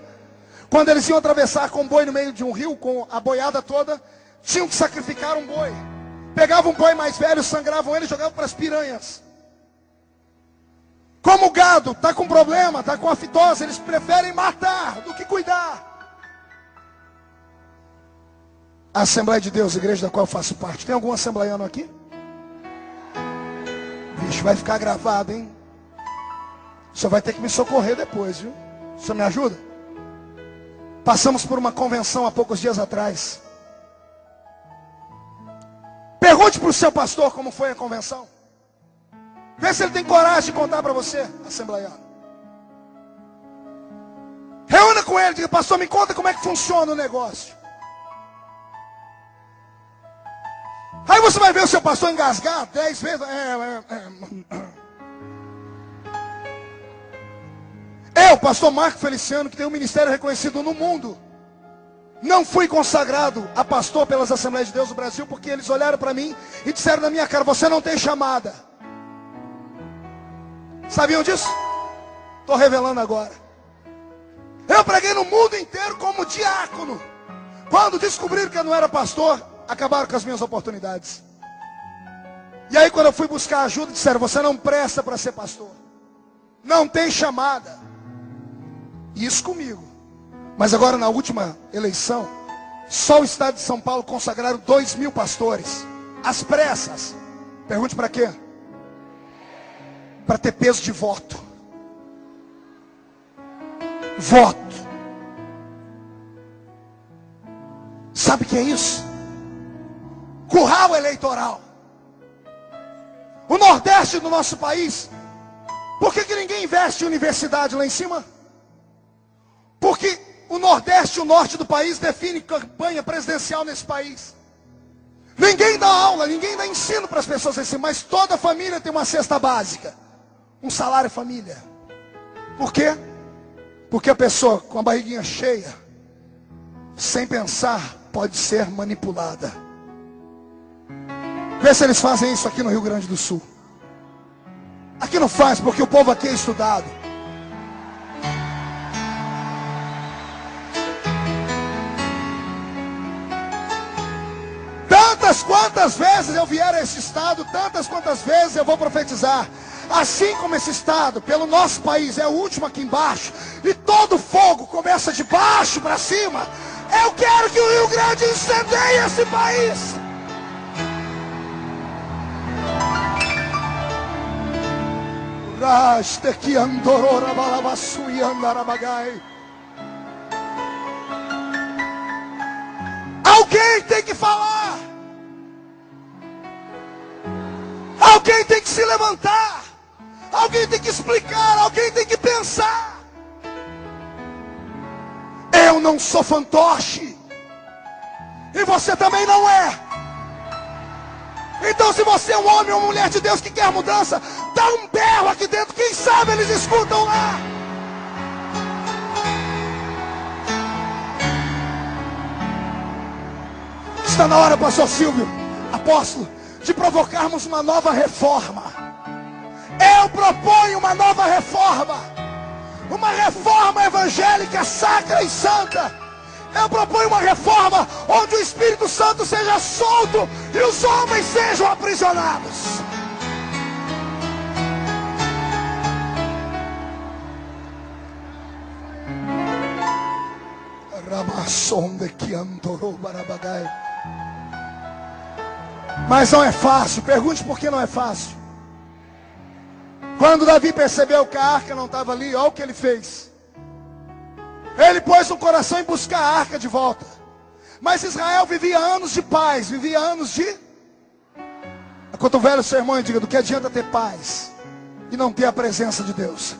Quando eles iam atravessar com um boi no meio de um rio, com a boiada toda, tinham que sacrificar um boi. Pegavam um boi mais velho, sangravam ele e jogavam para as piranhas. Como o gado está com problema, está com a fitose, eles preferem matar do que cuidar. A Assembleia de Deus, igreja da qual eu faço parte. Tem algum assembleiano aqui? Vixe, vai ficar gravado, hein? O senhor vai ter que me socorrer depois, viu? O senhor me ajuda? Passamos por uma convenção há poucos dias atrás. Pergunte para o seu pastor como foi a convenção. Vê se ele tem coragem de contar para você, assembleiano. Reúna com ele, diga: pastor, me conta como é que funciona o negócio. Aí você vai ver o seu pastor engasgar 10 vezes. Eu, pastor Marco Feliciano, que tem um ministério reconhecido no mundo, não fui consagrado a pastor pelas Assembleias de Deus do Brasil, porque eles olharam para mim e disseram na minha cara: você não tem chamada. Sabiam disso? Estou revelando agora. Eu preguei no mundo inteiro como diácono. Quando descobriram que eu não era pastor, acabaram com as minhas oportunidades. E aí quando eu fui buscar ajuda, disseram: você não presta para ser pastor. Não tem chamada. Isso comigo. Mas agora na última eleição, só o estado de São Paulo consagraram 2.000 pastores. Às pressas. Pergunte para quê? Para ter peso de voto. Voto. Sabe o que é isso? Curral eleitoral. O Nordeste do nosso país. Por que ninguém investe em universidade lá em cima? Porque o Nordeste e o Norte do país definem campanha presidencial nesse país. Ninguém dá aula, ninguém dá ensino para as pessoas lá em cima. Mas toda família tem uma cesta básica. Um salário família. Por quê? Porque a pessoa com a barriguinha cheia, sem pensar, pode ser manipulada. Vê se eles fazem isso aqui no Rio Grande do Sul. Aqui não faz, porque o povo aqui é estudado. Tantas quantas vezes eu vier a esse estado, tantas quantas vezes eu vou profetizar. Assim como esse estado, pelo nosso país, é o último aqui embaixo, e todo fogo começa de baixo para cima, eu quero que o Rio Grande incendeie esse país. Alguém tem que falar. Alguém tem que se levantar. Alguém tem que explicar. Alguém tem que pensar. Eu não sou fantoche. E você também não é. Então se você é um homem ou uma mulher de Deus que quer mudança, dá um berro aqui dentro. Quem sabe eles escutam lá. Está na hora, pastor Silvio, apóstolo, de provocarmos uma nova reforma. Eu proponho uma nova reforma. Uma reforma evangélica sacra e santa. Eu proponho uma reforma onde o Espírito Santo seja solto e os homens sejam aprisionados. Mas não é fácil. Pergunte por que não é fácil. Quando Davi percebeu que a arca não estava ali, olha o que ele fez. Ele pôs no coração em buscar a arca de volta. Mas Israel vivia anos de paz, vivia anos de... Cotovelo seu irmão e diga: do que adianta ter paz e não ter a presença de Deus?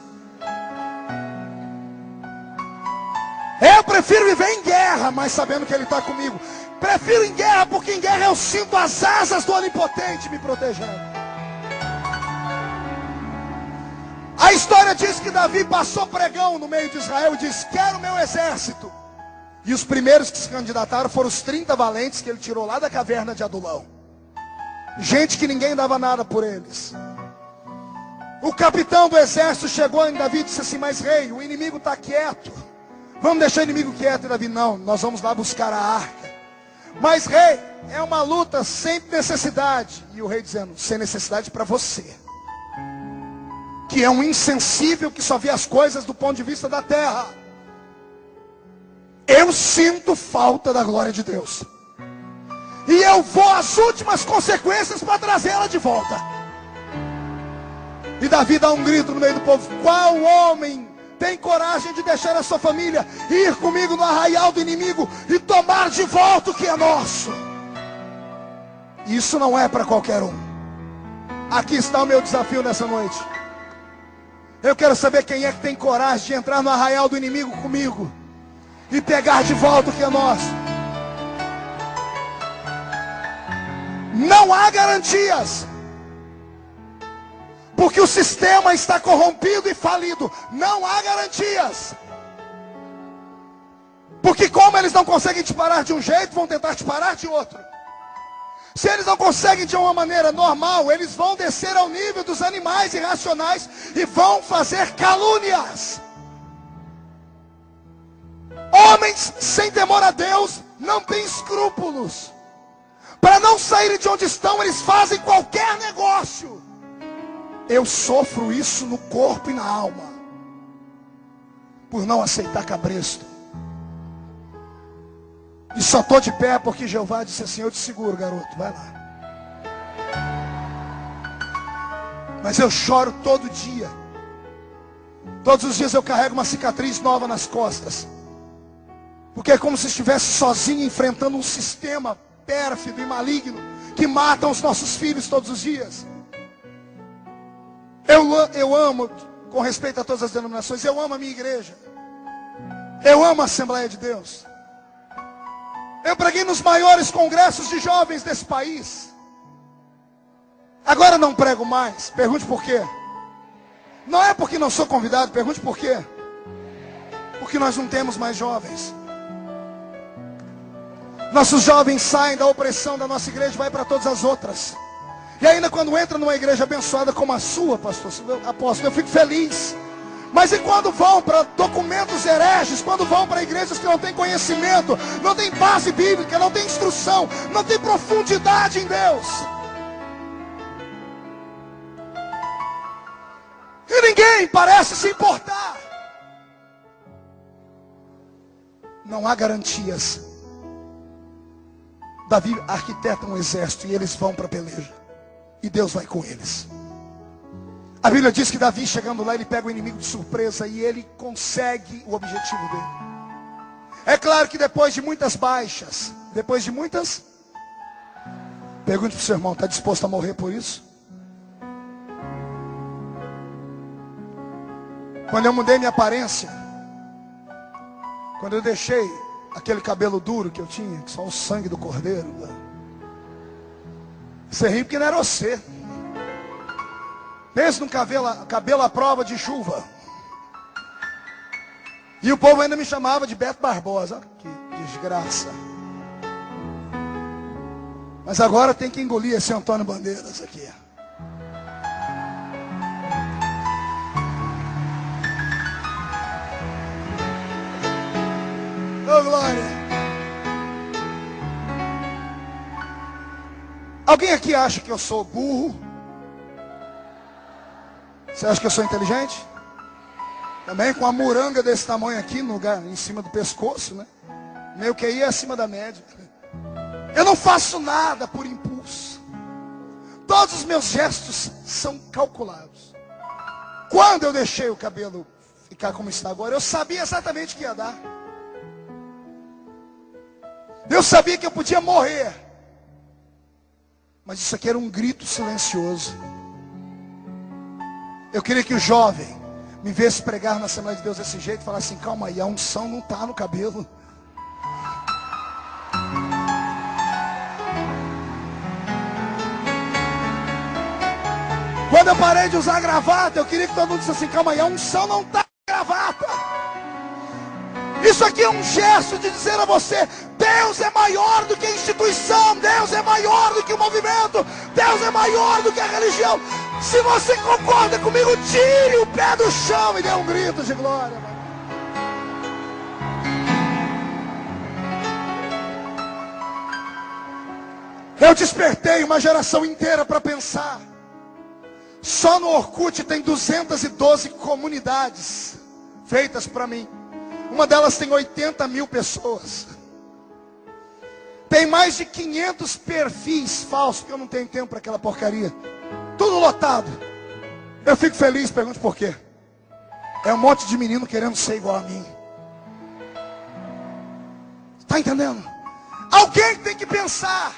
Eu prefiro viver em guerra, mas sabendo que Ele está comigo. Prefiro em guerra, porque em guerra eu sinto as asas do Onipotente me protegendo. A história diz que Davi passou pregão no meio de Israel e disse: quero o meu exército. E os primeiros que se candidataram foram os 30 valentes que ele tirou lá da caverna de Adulão. Gente que ninguém dava nada por eles. O capitão do exército chegou em Davi e disse assim: mas rei, o inimigo está quieto. Vamos deixar o inimigo quieto. E Davi: não, nós vamos lá buscar a arca. Mas rei, é uma luta sem necessidade. E o rei dizendo: sem necessidade para você, que é um insensível que só vê as coisas do ponto de vista da terra. Eu sinto falta da glória de Deus. E eu vou às últimas consequências para trazê-la de volta. E Davi dá um grito no meio do povo: qual homem tem coragem de deixar a sua família e ir comigo no arraial do inimigo e tomar de volta o que é nosso? Isso não é para qualquer um. Aqui está o meu desafio nessa noite. Eu quero saber quem é que tem coragem de entrar no arraial do inimigo comigo e pegar de volta o que é nosso. Não há garantias, porque o sistema está corrompido e falido. Não há garantias, porque como eles não conseguem te parar de um jeito, vão tentar te parar de outro. Se eles não conseguem de uma maneira normal, eles vão descer ao nível dos animais irracionais e vão fazer calúnias. Homens sem temor a Deus não têm escrúpulos. Para não saírem de onde estão, eles fazem qualquer negócio. Eu sofro isso no corpo e na alma, por não aceitar cabresto. E só estou de pé porque Jeová disse assim: eu te seguro, garoto, vai lá. Mas eu choro todo dia. Todos os dias eu carrego uma cicatriz nova nas costas, porque é como se estivesse sozinho enfrentando um sistema pérfido e maligno que mata os nossos filhos todos os dias. Eu amo, com respeito a todas as denominações, eu amo a minha igreja. Eu amo a Assembleia de Deus. Eu preguei nos maiores congressos de jovens desse país. Agora não prego mais. Pergunte por quê. Não é porque não sou convidado, pergunte por quê. Porque nós não temos mais jovens. Nossos jovens saem da opressão da nossa igreja e vai para todas as outras. E ainda quando entra numa igreja abençoada como a sua, pastor, apóstolo, eu fico feliz. Mas e quando vão para documentos hereges, quando vão para igrejas que não têm conhecimento, não tem base bíblica, não tem instrução, não tem profundidade em Deus, e ninguém parece se importar, não há garantias. Davi arquiteta um exército e eles vão para a peleja, e Deus vai com eles. A Bíblia diz que Davi, chegando lá, ele pega o inimigo de surpresa e ele consegue o objetivo dele. É claro que depois de muitas baixas, depois de muitas... Pergunte para o seu irmão: está disposto a morrer por isso? Quando eu mudei minha aparência, quando eu deixei aquele cabelo duro que eu tinha, só o sangue do cordeiro, você ri porque não era você. Pensa num cabelo à prova de chuva. E o povo ainda me chamava de Beto Barbosa. Que desgraça. Mas agora tem que engolir esse Antônio Bandeiras aqui. Ô glória. Alguém aqui acha que eu sou burro? Você acha que eu sou inteligente? Também com a muranga desse tamanho aqui no lugar, em cima do pescoço, né? Meu QI é acima da média. Eu não faço nada por impulso. Todos os meus gestos são calculados. Quando eu deixei o cabelo ficar como está agora, eu sabia exatamente o que ia dar. Eu sabia que eu podia morrer. Mas isso aqui era um grito silencioso. Eu queria que o jovem me visse pregar na Assembleia de Deus desse jeito e falasse assim: calma aí, a unção não está no cabelo. Quando eu parei de usar gravata, eu queria que todo mundo dissesse assim: calma aí, a unção não está na gravata. Isso aqui é um gesto de dizer a você: Deus é maior do que a instituição, Deus é maior do que o movimento, Deus é maior do que a religião. Se você concorda comigo, tire o pé do chão e dê um grito de glória. Eu despertei uma geração inteira para pensar. Só no Orkut tem 212 comunidades feitas para mim. Uma delas tem 80 mil pessoas. Tem mais de 500 perfis falsos, porque eu não tenho tempo para aquela porcaria. Tudo lotado. Eu fico feliz, pergunto por quê. É um monte de menino querendo ser igual a mim. Está entendendo? Alguém tem que pensar.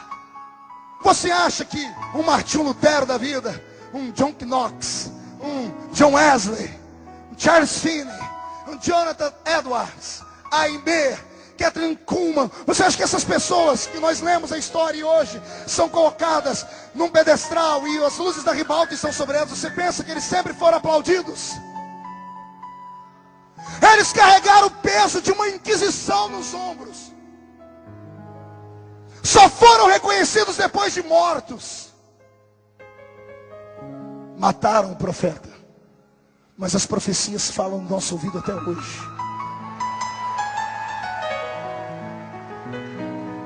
Você acha que um Martinho Lutero da vida, um John Knox, um John Wesley, um Charles Finney, um Jonathan Edwards, A.I.B., Catherine Kuhlman, você acha que essas pessoas que nós lemos a história hoje são colocadas num pedestral e as luzes da ribalta estão sobre elas? Você pensa que eles sempre foram aplaudidos? Eles carregaram o peso de uma inquisição nos ombros. Só foram reconhecidos depois de mortos. Mataram o profeta, mas as profecias falam no nosso ouvido até hoje.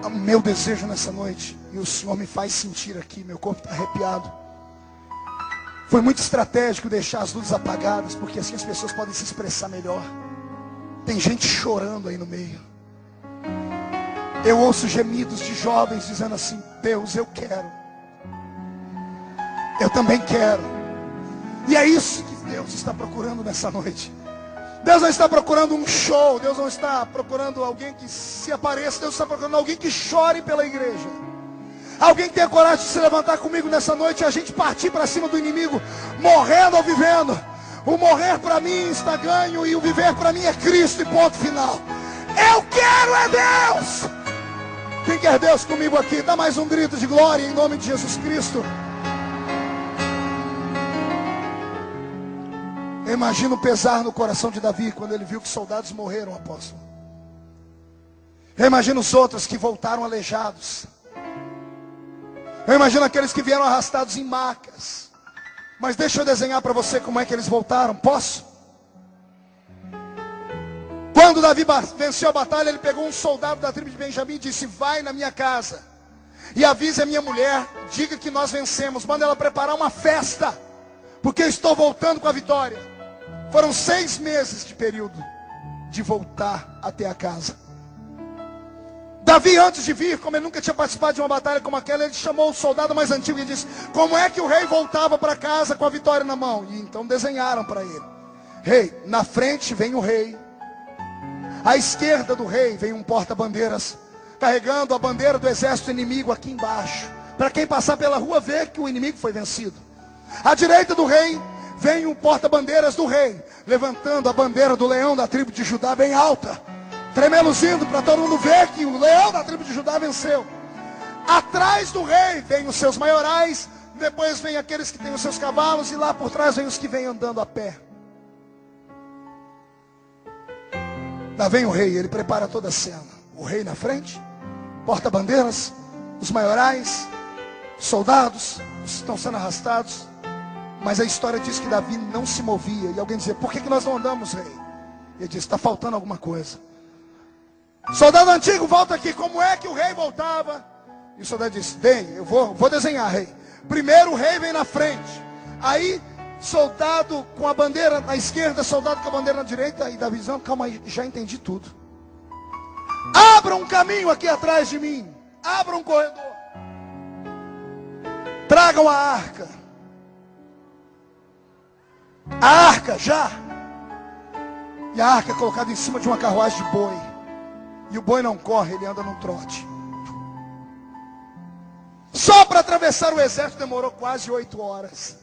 O meu desejo nessa noite, e o Senhor me faz sentir aqui, meu corpo está arrepiado. Foi muito estratégico deixar as luzes apagadas, porque assim as pessoas podem se expressar melhor. Tem gente chorando aí no meio. Eu ouço gemidos de jovens dizendo assim: Deus, eu quero. Eu também quero. E é isso que Deus está procurando nessa noite. Deus não está procurando um show. Deus não está procurando alguém que se apareça. Deus está procurando alguém que chore pela igreja. Alguém que tenha coragem de se levantar comigo nessa noite e a gente partir para cima do inimigo, morrendo ou vivendo. O morrer para mim está ganho e o viver para mim é Cristo e ponto final. Eu quero é Deus. Quem quer Deus comigo aqui? Dá mais um grito de glória em nome de Jesus Cristo. Eu imagino o pesar no coração de Davi quando ele viu que soldados morreram, apóstolo. Eu imagino os outros que voltaram aleijados. Eu imagino aqueles que vieram arrastados em macas. Mas deixa eu desenhar para você como é que eles voltaram. Posso? Quando Davi venceu a batalha, ele pegou um soldado da tribo de Benjamim e disse: vai na minha casa e avise a minha mulher, diga que nós vencemos. Manda ela preparar uma festa, porque eu estou voltando com a vitória. Foram 6 meses de período de voltar até a casa. Davi, antes de vir, como ele nunca tinha participado de uma batalha como aquela, ele chamou o soldado mais antigo e disse: como é que o rei voltava para casa com a vitória na mão? E então desenharam para ele: rei, na frente vem o rei, à esquerda do rei vem um porta-bandeiras carregando a bandeira do exército inimigo aqui embaixo, para quem passar pela rua ver que o inimigo foi vencido. À direita do rei vem um porta-bandeiras do rei, levantando a bandeira do leão da tribo de Judá bem alta, tremeluzindo para todo mundo ver que o leão da tribo de Judá venceu. Atrás do rei vem os seus maiorais, depois vem aqueles que têm os seus cavalos, e lá por trás vem os que vêm andando a pé. Lá vem o rei, ele prepara toda a cena. O rei na frente, porta-bandeiras, os maiorais, soldados estão sendo arrastados. Mas a história diz que Davi não se movia. E alguém dizia: por que nós não andamos, rei? Ele disse: está faltando alguma coisa. Soldado antigo, volta aqui. Como é que o rei voltava? E o soldado disse: bem, eu vou desenhar, rei. Primeiro o rei vem na frente. Aí soldado com a bandeira na esquerda, soldado com a bandeira na direita. E Davi dizendo: calma aí, já entendi tudo. Abra um caminho aqui atrás de mim. Abra um corredor. Tragam a arca. A arca já. E a arca é colocada em cima de uma carruagem de boi. E o boi não corre, ele anda num trote. Só para atravessar o exército demorou quase 8 horas.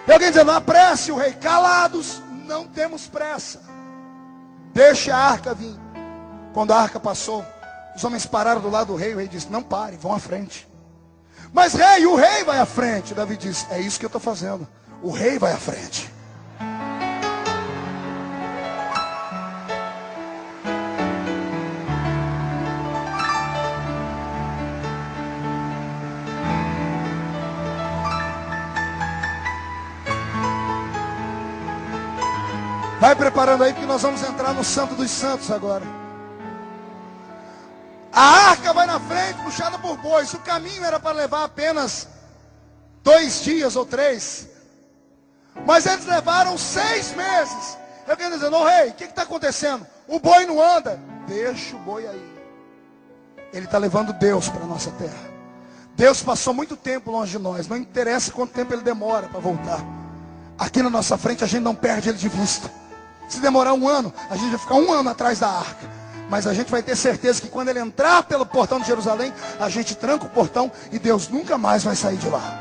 E alguém dizendo, apresse o rei. Calados, não temos pressa. Deixe a arca vir. Quando a arca passou, os homens pararam do lado do rei. O rei disse, não pare, vão à frente. Mas rei, o rei vai à frente. Davi disse, é isso que eu estou fazendo. O rei vai à frente. Vai preparando aí, porque nós vamos entrar no Santo dos Santos agora. A arca vai na frente, puxada por bois. O caminho era para levar apenas 2 dias ou 3. Mas eles levaram 6 meses. Eu quero dizer, ô rei, o que está acontecendo? O boi não anda. Deixa o boi aí. Ele está levando Deus para a nossa terra. Deus passou muito tempo longe de nós. Não interessa quanto tempo ele demora para voltar. Aqui na nossa frente a gente não perde ele de vista. Se demorar 1 ano, a gente vai ficar 1 ano atrás da arca. Mas a gente vai ter certeza que quando ele entrar pelo portão de Jerusalém, a gente tranca o portão e Deus nunca mais vai sair de lá.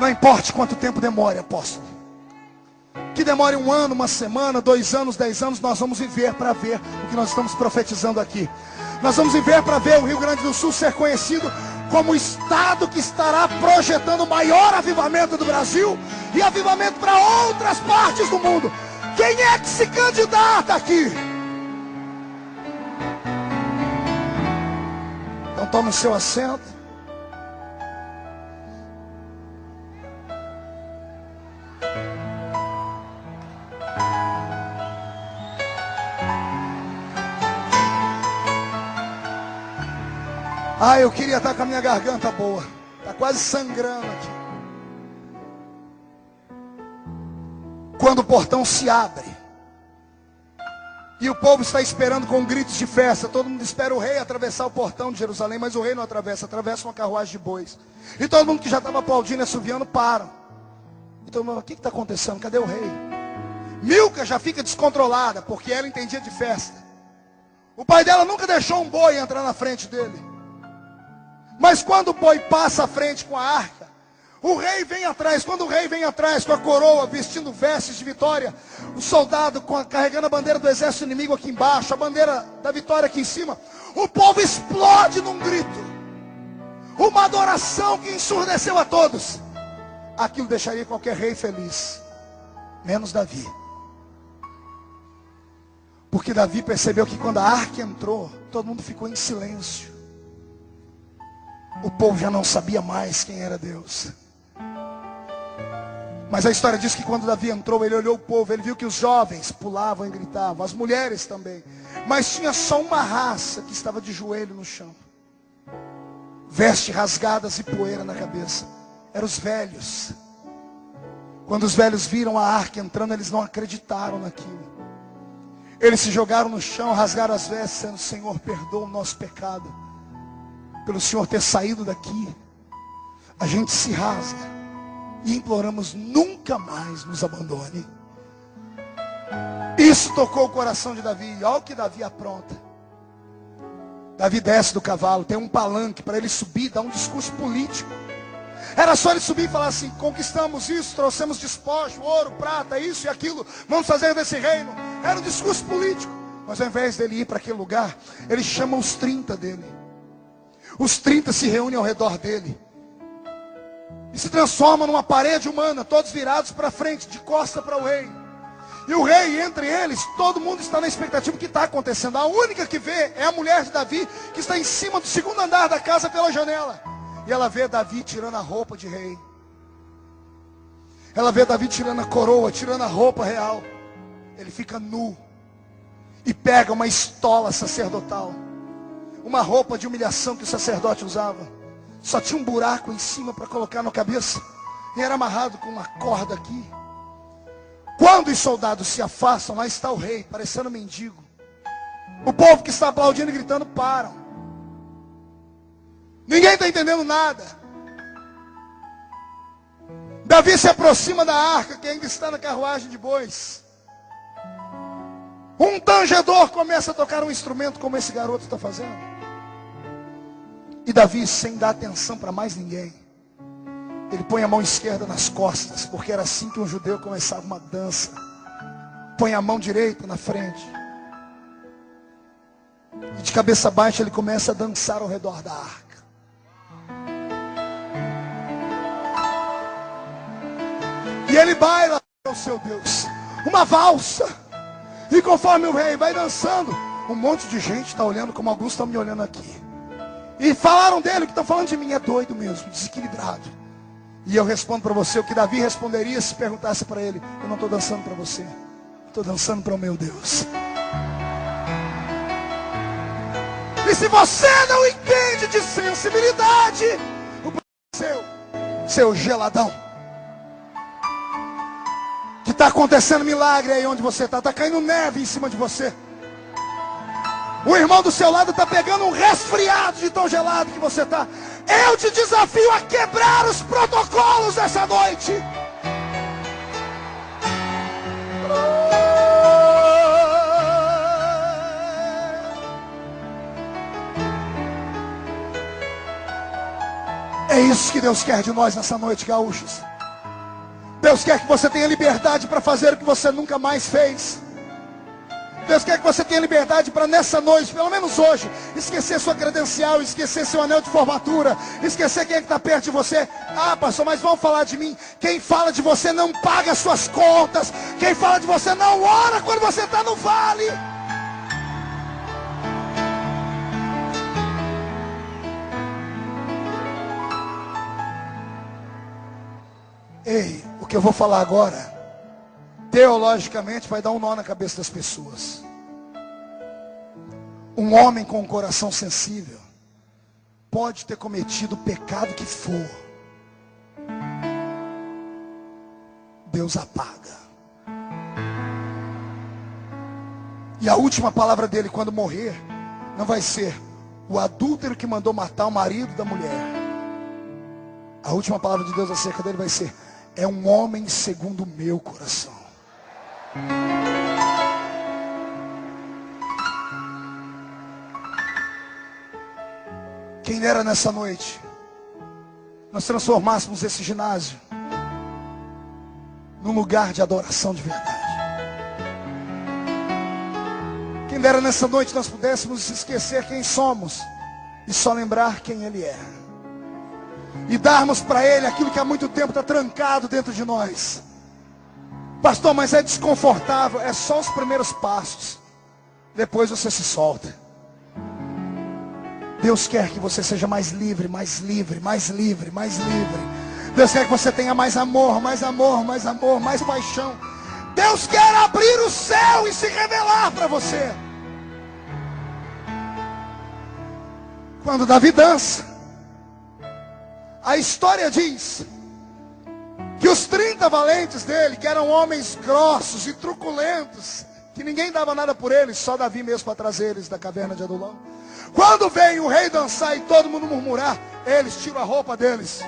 Não importa quanto tempo demore, apóstolo. Que demore 1 ano, 1 semana, 2 anos, 10 anos, nós vamos viver para ver o que nós estamos profetizando aqui. Nós vamos viver para ver o Rio Grande do Sul ser conhecido como o estado que estará projetando o maior avivamento do Brasil e avivamento para outras partes do mundo. Quem é que se candidata aqui? Então tome o seu assento. Eu queria estar com a minha garganta boa. Está quase sangrando aqui. Quando o portão se abre e o povo está esperando com gritos de festa. Todo mundo espera o rei atravessar o portão de Jerusalém, mas o rei não atravessa, atravessa uma carruagem de bois. E todo mundo que já estava aplaudindo e assoviando param. E todo mundo, o que está acontecendo? Cadê o rei? Milca já fica descontrolada, porque ela entendia de festa. O pai dela nunca deixou um boi entrar na frente dele. Mas quando o boi passa à frente com a arca, o rei vem atrás. Quando o rei vem atrás com a coroa, vestindo vestes de vitória, o soldado carregando a bandeira do exército inimigo aqui embaixo, a bandeira da vitória aqui em cima, o povo explode num grito, uma adoração que ensurdeceu a todos. Aquilo deixaria qualquer rei feliz, menos Davi. Porque Davi percebeu que quando a arca entrou, todo mundo ficou em silêncio. O povo já não sabia mais quem era Deus. Mas a história diz que quando Davi entrou, ele olhou o povo, ele viu que os jovens pulavam e gritavam, as mulheres também. Mas tinha só uma raça que estava de joelho no chão, vestes rasgadas e poeira na cabeça. Eram os velhos. Quando os velhos viram a arca entrando, eles não acreditaram naquilo. Eles se jogaram no chão, rasgaram as vestes, dizendo, Senhor, perdoa o nosso pecado. Pelo Senhor ter saído daqui, a gente se rasga e imploramos, nunca mais nos abandone. Isso tocou o coração de Davi. Olha o que Davi apronta. Davi desce do cavalo, tem um palanque para ele subir, dar um discurso político. Era só ele subir e falar assim, conquistamos isso, trouxemos despojo, ouro, prata, isso e aquilo, vamos fazer desse reino. Era um discurso político. Mas ao invés dele ir para aquele lugar, ele chama os 30 dele. Os 30 se reúnem ao redor dele e se transformam numa parede humana, todos virados para frente, de costa para o rei. E o rei, entre eles, todo mundo está na expectativa do que está acontecendo. A única que vê é a mulher de Davi, que está em cima do 2º andar da casa pela janela. E ela vê Davi tirando a roupa de rei. Ela vê Davi tirando a coroa, tirando a roupa real. Ele fica nu e pega uma estola sacerdotal, uma roupa de humilhação que o sacerdote usava. Só tinha um buraco em cima para colocar na cabeça, e era amarrado com uma corda aqui. Quando os soldados se afastam, lá está o rei, parecendo um mendigo, O povo que está aplaudindo e gritando param. Ninguém está entendendo nada. Davi se aproxima da arca, que ainda está na carruagem de bois. Um tangedor começa a tocar um instrumento como esse garoto está fazendo. E Davi, sem dar atenção para mais ninguém, ele põe a mão esquerda nas costas, porque era assim que um judeu começava uma dança. Põe a mão direita na frente. E de cabeça baixa ele começa a dançar ao redor da arca. E ele baila ao seu Deus, uma valsa. E conforme o rei vai dançando, um monte de gente está olhando como alguns estão me olhando aqui. E falaram dele, o que estão falando de mim é doido mesmo, desequilibrado. E eu respondo para você o que Davi responderia se perguntasse para ele: eu não estou dançando para você, estou dançando para o meu Deus. E se você não entende de sensibilidade, o problema é seu geladão. Que está acontecendo milagre aí onde você está caindo neve em cima de você. O irmão do seu lado está pegando um resfriado de tão gelado que você está. Eu te desafio a quebrar os protocolos essa noite. É isso que Deus quer de nós nessa noite, gaúchos. Deus quer que você tenha liberdade para fazer o que você nunca mais fez. Deus quer que você tenha liberdade para nessa noite, pelo menos hoje, esquecer sua credencial, esquecer seu anel de formatura, esquecer quem é que está perto de você. Ah, pastor, mas vão falar de mim. Quem fala de você não paga suas contas. Quem fala de você não ora quando você está no vale. Ei, o que eu vou falar agora, teologicamente, vai dar um nó na cabeça das pessoas. Um homem com um coração sensível pode ter cometido o pecado que for, Deus apaga. E a última palavra dele quando morrer não vai ser o adúltero que mandou matar o marido da mulher. A última palavra de Deus acerca dele vai ser: é um homem segundo o meu coração. Quem dera nessa noite nós transformássemos esse ginásio num lugar de adoração de verdade. Quem dera nessa noite nós pudéssemos esquecer quem somos e só lembrar quem Ele é. E darmos para Ele aquilo que há muito tempo está trancado dentro de nós. Pastor, mas é desconfortável. É só os primeiros passos. Depois você se solta. Deus quer que você seja mais livre, mais livre, mais livre, mais livre. Deus quer que você tenha mais amor, mais amor, mais amor, mais paixão. Deus quer abrir o céu e se revelar para você. Quando Davi dança, a história diz que os 30 valentes dele, que eram homens grossos e truculentos, que ninguém dava nada por eles, só Davi mesmo para trazer eles da caverna de Adulão. Quando vem o rei dançar e todo mundo murmurar, eles tiram a roupa deles,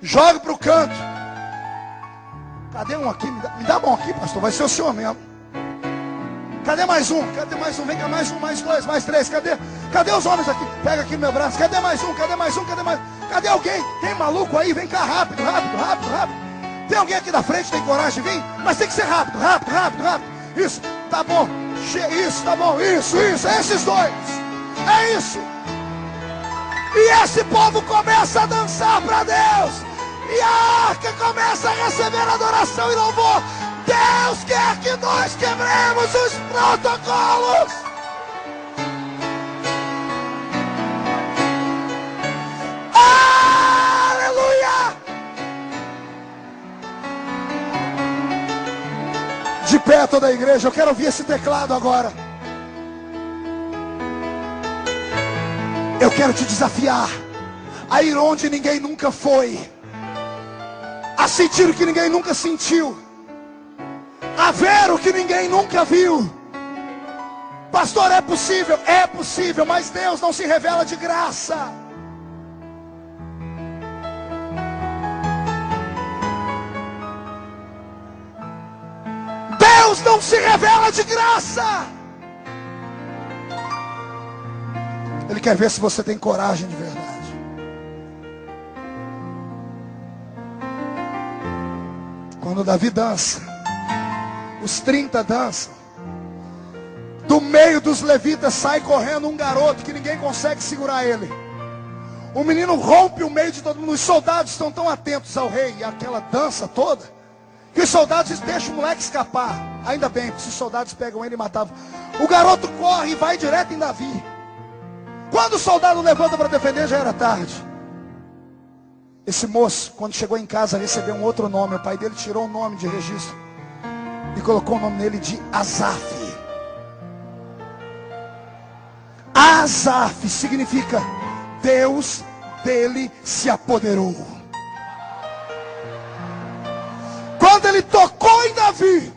jogam para o canto. Cadê um aqui? Me dá a mão aqui, pastor, vai ser o senhor mesmo. Cadê mais um? Cadê mais um? Vem cá, mais um, mais dois, mais três. Cadê os homens aqui? Pega aqui no meu braço. Cadê mais um? Cadê mais um? Cadê mais? Cadê alguém? Tem maluco aí? Vem cá, rápido, rápido, rápido, rápido. Tem alguém aqui da frente, tem coragem de vir? Mas tem que ser rápido, rápido, rápido, rápido. Isso, tá bom. Isso, tá bom. Isso, esses dois. É isso. E esse povo começa a dançar para Deus. E a arca começa a receber adoração e louvor. Deus quer que nós quebremos os protocolos. Aleluia! De pé toda a igreja, eu quero ouvir esse teclado agora. Eu quero te desafiar a ir onde ninguém nunca foi, a sentir o que ninguém nunca sentiu, a ver o que ninguém nunca viu. Pastor, é possível, mas Deus não se revela de graça. Deus não se revela de graça. Ele quer ver se você tem coragem de verdade. Quando Davi dança, os 30 dançam. Do meio dos levitas sai correndo um garoto que ninguém consegue segurar ele. O menino rompe o meio de todo mundo. Os soldados estão tão atentos ao rei e àquela dança toda, que os soldados deixam o moleque escapar. Ainda bem, se os soldados pegam ele e matavam. O garoto corre e vai direto em Davi. Quando o soldado levanta para defender, já era tarde. Esse moço, quando chegou em casa, recebeu um outro nome. O pai dele tirou o nome de registro e colocou o nome dele de Asaf. Asaf significa Deus dele se apoderou. Quando ele tocou em Davi,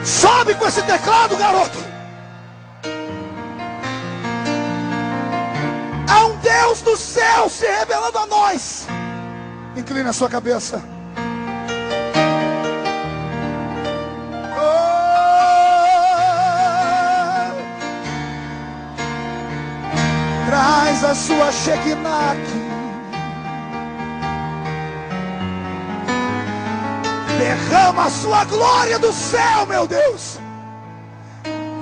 sobe com esse teclado, garoto. Há um Deus do céu se revelando a nós. Inclina a sua cabeça. Traz a sua Shekinah aqui. Derrama a sua glória do céu, meu Deus.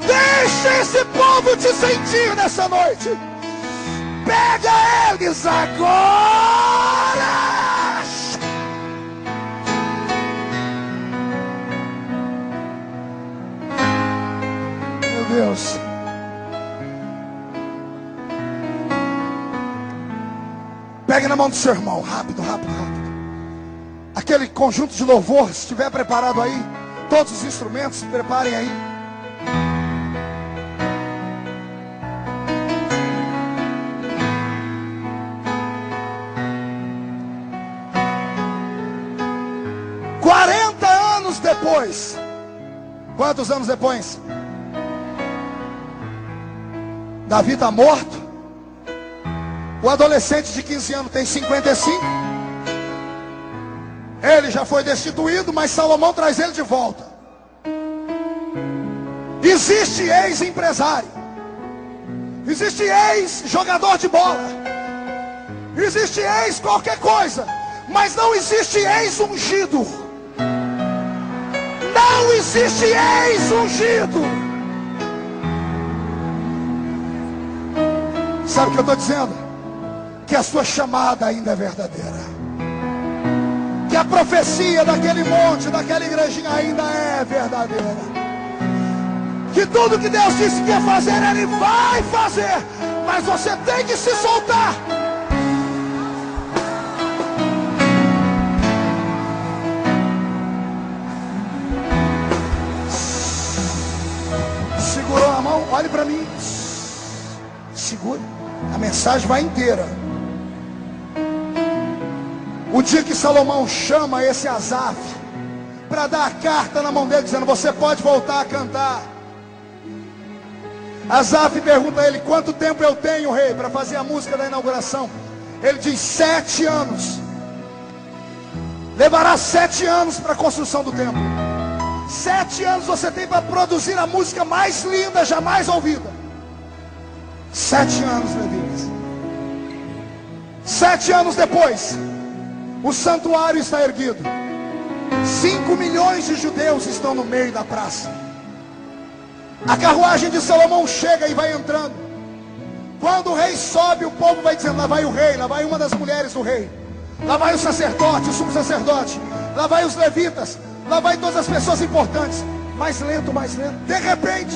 Deixa esse povo te sentir nessa noite. Pega eles agora. Meu Deus. Pegue na mão do seu irmão, rápido, rápido, rápido. Aquele conjunto de louvor, se estiver preparado aí, todos os instrumentos, preparem aí. Depois, quantos anos depois? Davi está morto. O adolescente de 15 anos tem 55. Ele já foi destituído, mas Salomão traz ele de volta. Existe ex-empresário, existe ex-jogador de bola, existe ex qualquer coisa, mas não existe ex-ungido. Não existe ex-ungido. Sabe o que eu estou dizendo? Que a sua chamada ainda é verdadeira. Que a profecia daquele monte, daquela igrejinha ainda é verdadeira. Que tudo que Deus disse que ia fazer, Ele vai fazer. Mas você tem que se soltar. Segurou a mão, olhe para mim. Segura. A mensagem vai inteira. O dia que Salomão chama esse Asaf para dar a carta na mão dele, dizendo: você pode voltar a cantar. Asaf pergunta a ele: quanto tempo eu tenho, rei, para fazer a música da inauguração? Ele diz: 7 anos. Levará 7 anos para a construção do templo. 7 anos você tem para produzir a música mais linda jamais ouvida. 7 anos, levitas. 7 anos depois, o santuário está erguido. 5 milhões de judeus estão no meio da praça. A carruagem de Salomão chega e vai entrando. Quando o rei sobe, o povo vai dizendo: lá vai o rei, lá vai uma das mulheres do rei, lá vai o sacerdote, o sumo sacerdote, lá vai os levitas, lá vai todas as pessoas importantes. Mais lento, mais lento. De repente,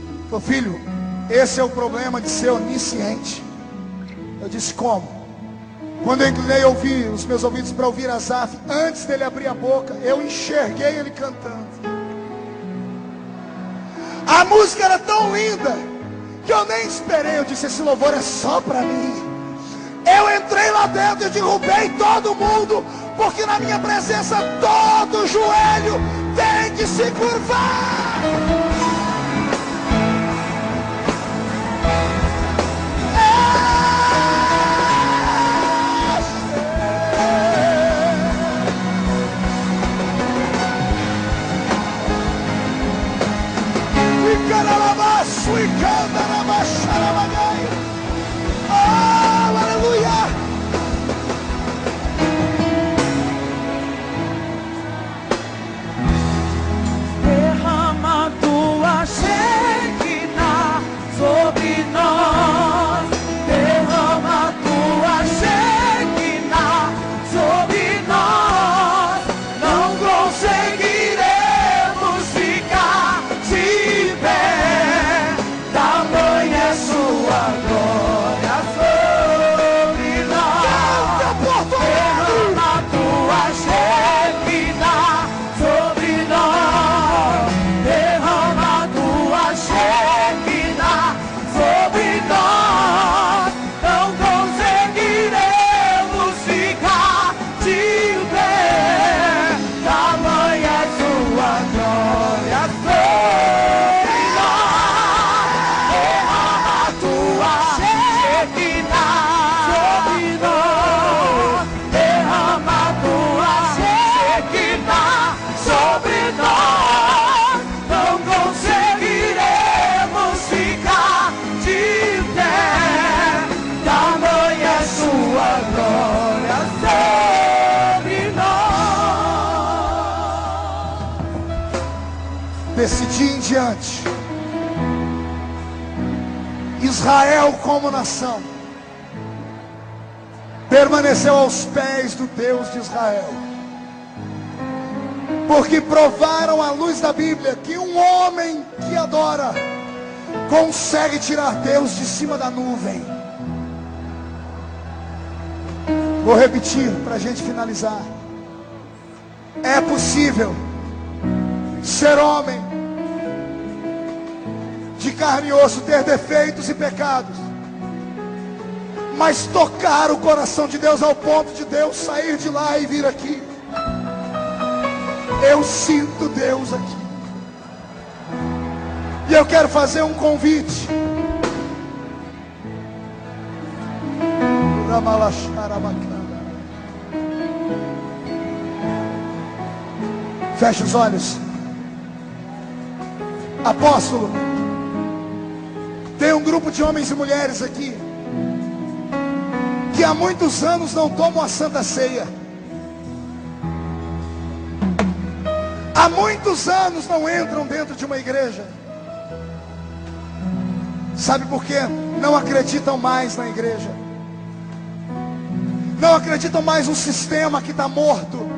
Falou: filho, esse é o problema de ser onisciente. Eu disse: como? Quando eu inclinei os meus ouvidos para ouvir Asaf, antes dele abrir a boca, eu enxerguei ele cantando. A música era tão linda que eu nem esperei. Eu disse: esse louvor é só para mim. Eu entrei lá dentro e derrubei todo mundo, porque na minha presença todo joelho tem que se curvar. Oh, aleluia! Derrama tua Shekinah sobre nós. Derrama tua Shekinah sobre nós. Não conseguiremos ficar de pé. Tamanha é sua glória sobre nós. Derrama tua Shekinah sobre nós. Derrama tua Shekinah sobre nós. Não conseguiremos ficar de pé. Tamanha é sua glória sobre nós. Derrama tua Shekinah sobre nós. Derrama tua Shekinah sobre nós. Não conseguiremos ficar de pé. Tamanha é sua glória sobre nós. Desse dia em diante, Israel como nação permaneceu aos pés do Deus de Israel, porque provaram à luz da Bíblia que um homem que adora consegue tirar Deus de cima da nuvem. Vou repetir para a gente finalizar. É possível ser homem de carne e osso, ter defeitos e pecados, mas tocar o coração de Deus ao ponto de Deus sair de lá e vir aqui. Eu sinto Deus aqui. E eu quero fazer um convite. Feche os olhos. Apóstolo, tem um grupo de homens e mulheres aqui que há muitos anos não tomam a Santa Ceia. Há muitos anos não entram dentro de uma igreja. Sabe por quê? Não acreditam mais na igreja. Não acreditam mais no sistema que está morto.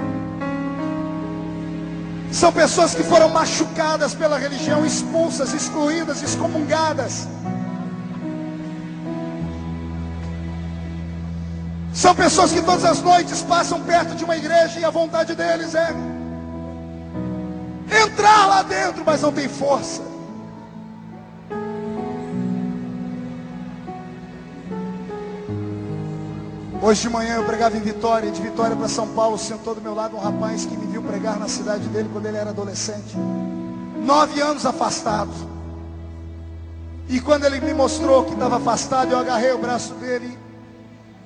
São pessoas que foram machucadas pela religião, expulsas, excluídas, excomungadas. São pessoas que todas as noites passam perto de uma igreja e a vontade deles é entrar lá dentro, mas não tem força. Hoje de manhã eu pregava em Vitória, de Vitória para São Paulo, sentou do meu lado um rapaz que me viu pregar na cidade dele quando ele era adolescente. 9 anos afastado. E quando ele me mostrou que estava afastado, eu agarrei o braço dele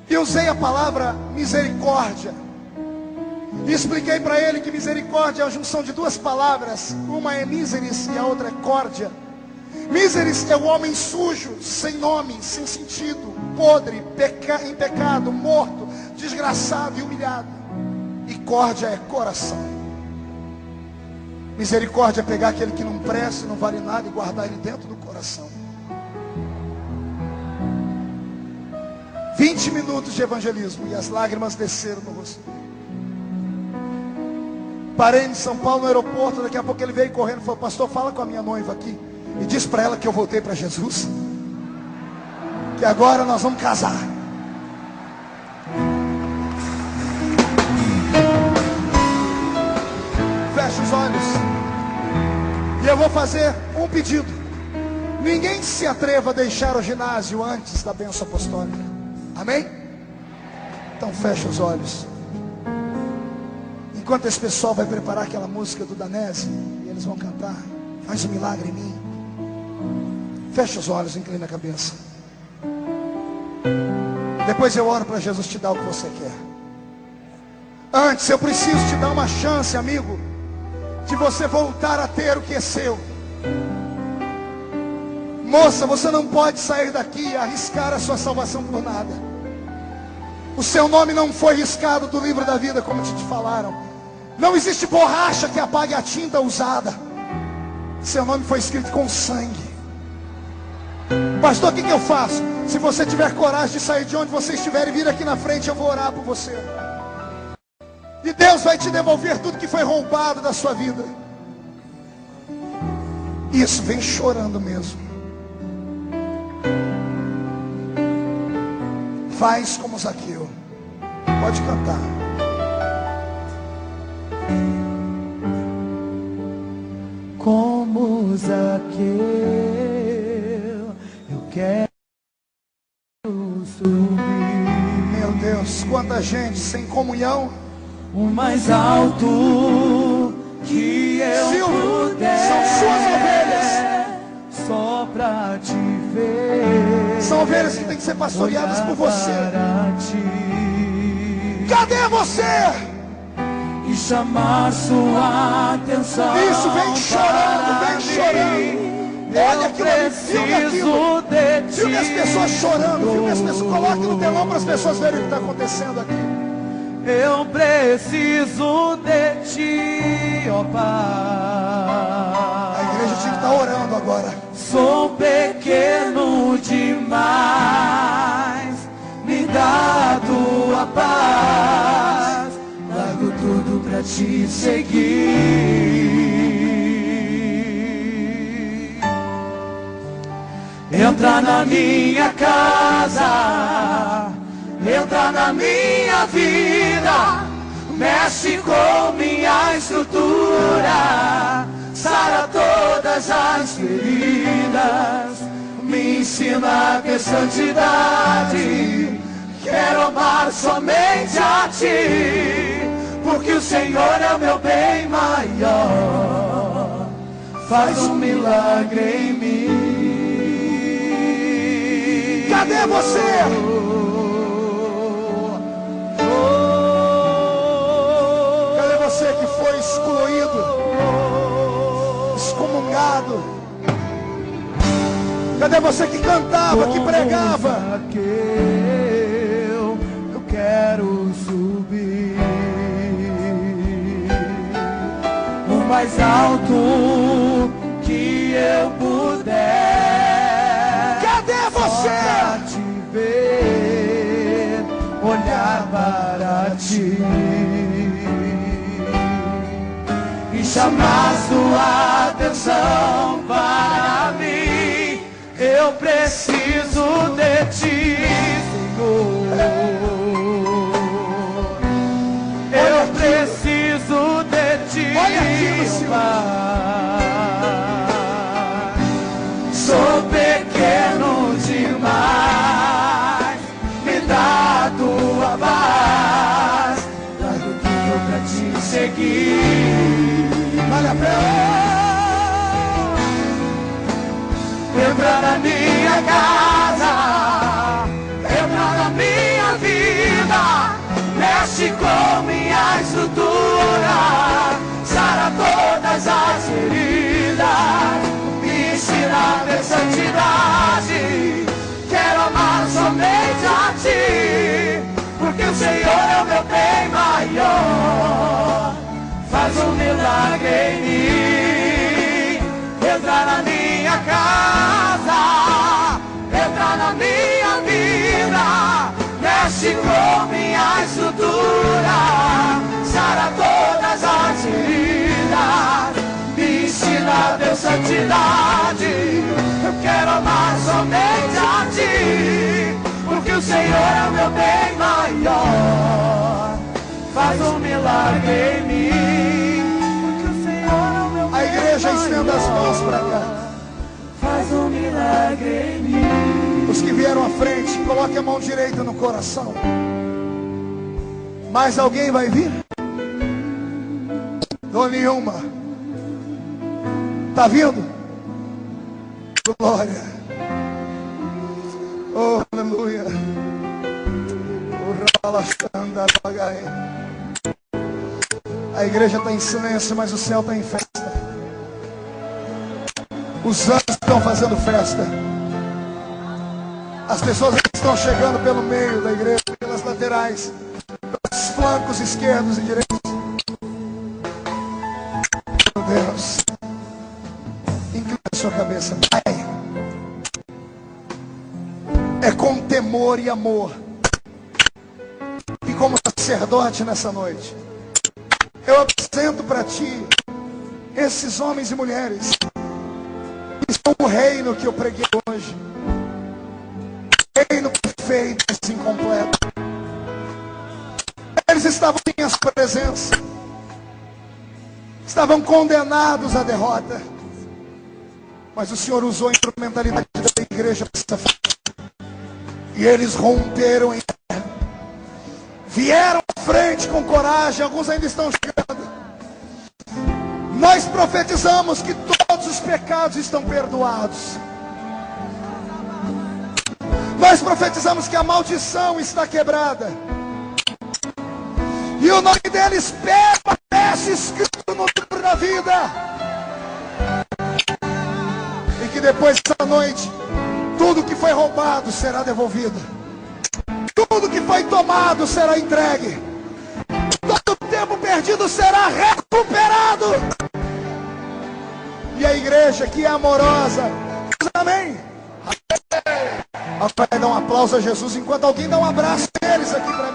e usei a palavra misericórdia. E expliquei para ele que misericórdia é a junção de duas palavras. Uma é miseris e a outra é córdia. Miseris é o homem sujo, sem nome, sem sentido, podre, em pecado, morto, desgraçado e humilhado. E córdia é coração. Misericórdia é pegar aquele que não presta, não vale nada e guardar ele dentro do coração. 20 minutos de evangelismo e as lágrimas desceram no rosto. Parei em São Paulo no aeroporto, daqui a pouco ele veio correndo e falou: pastor, fala com a minha noiva aqui. E diz para ela que eu voltei para Jesus, que agora nós vamos casar. Feche os olhos. E eu vou fazer um pedido. Ninguém se atreva a deixar o ginásio antes da bênção apostólica. Amém? Então feche os olhos. Enquanto esse pessoal vai preparar aquela música do Danese, e eles vão cantar, faz um milagre em mim. Feche os olhos, inclina a cabeça. Depois eu oro para Jesus te dar o que você quer. Antes eu preciso te dar uma chance, amigo, de você voltar a ter o que é seu. Moça, você não pode sair daqui e arriscar a sua salvação por nada. O seu nome não foi riscado do livro da vida, como te falaram. Não existe borracha que apague a tinta usada. Seu nome foi escrito com sangue. Pastor, o que eu faço? Se você tiver coragem de sair de onde você estiver e vir aqui na frente, eu vou orar por você. E Deus vai te devolver tudo que foi roubado da sua vida. Isso, vem chorando mesmo. Faz como Zaqueu. Pode cantar. Como Zaqueu, eu quero subir. Meu Deus, quanta gente sem comunhão. O mais alto que eu Silvio, puder, são suas ovelhas. só pra te ver. São ovelhas que têm que ser pastoreadas por você. Cadê você? E chamar sua atenção. Isso, vem chorando, vem chorando. Olha aquilo ali, filme aquilo. Filme as pessoas chorando, filme as pessoas. Coloque no telão para as pessoas verem o que está acontecendo aqui. Eu preciso de ti, ó Pai. A igreja tinha que estar orando agora. Sou pequeno demais, me dá a tua paz. Largo tudo pra te seguir. Entra na minha casa, entra na minha vida, mexe com minha estrutura, sara todas as feridas, me ensina a ter santidade. Quero amar somente a ti, porque o Senhor é o meu bem maior. Faz um milagre em mim. Cadê você? Cadê você que foi excluído, excomungado? Cadê você que cantava, que pregava? Eu quero subir o mais alto que eu puder. Cadê você? Pra te ver, olhar para ti e chamar sua atenção para mim. Eu preciso de ti, Senhor. Eu preciso de ti, Olha aquilo, Senhor. Pai. Sou pequeno demais, me dá a tua paz. Largo tudo pra te seguir. Vale a pena. Entra na minha casa, entra na minha vida, mexe com minha estrutura, sara todas as feridas, me ensina a ter santidade. Quero amar somente a ti, porque o Senhor é o meu bem maior. Faz um milagre em mim. Entra na minha casa, entra na minha vida, mexe com minha estrutura, sara todas as feridas, me ensina a ter santidade. Eu quero amar somente a Ti, porque o Senhor é o meu bem maior. Faz um milagre em mim, porque o Senhor é o meu bem maior. A igreja estenda as mãos para cá. Faz um milagre em mim. Os que vieram à frente, coloque a mão direita no coração. Mais alguém vai vir? Não nenhuma. Está vindo? Glória. Oh, aleluia. A igreja está em silêncio, mas o céu está em festa. Os anjos estão fazendo festa. As pessoas estão chegando pelo meio da igreja, pelas laterais, pelos flancos esquerdos e direitos. Meu Deus, inclina a sua cabeça. Pai, é com temor e amor, e como sacerdote nessa noite, eu apresento para Ti esses homens e mulheres que são o reino que eu preguei hoje. Reino perfeito, mas incompleto. Eles estavam em minha presença, estavam condenados à derrota, mas o Senhor usou a instrumentalidade da igreja e eles romperam em terra, vieram à frente com coragem. Alguns ainda estão chegando. Nós profetizamos que todos os pecados estão perdoados. Nós profetizamos que a maldição está quebrada, e o nome deles permanece escrito no livro da vida. E que depois dessa noite, tudo que foi roubado será devolvido, tudo que foi tomado será entregue, todo o tempo perdido será recuperado. E a igreja que é amorosa, amém. Vai dar um aplauso a Jesus enquanto alguém dá um abraço a eles aqui pra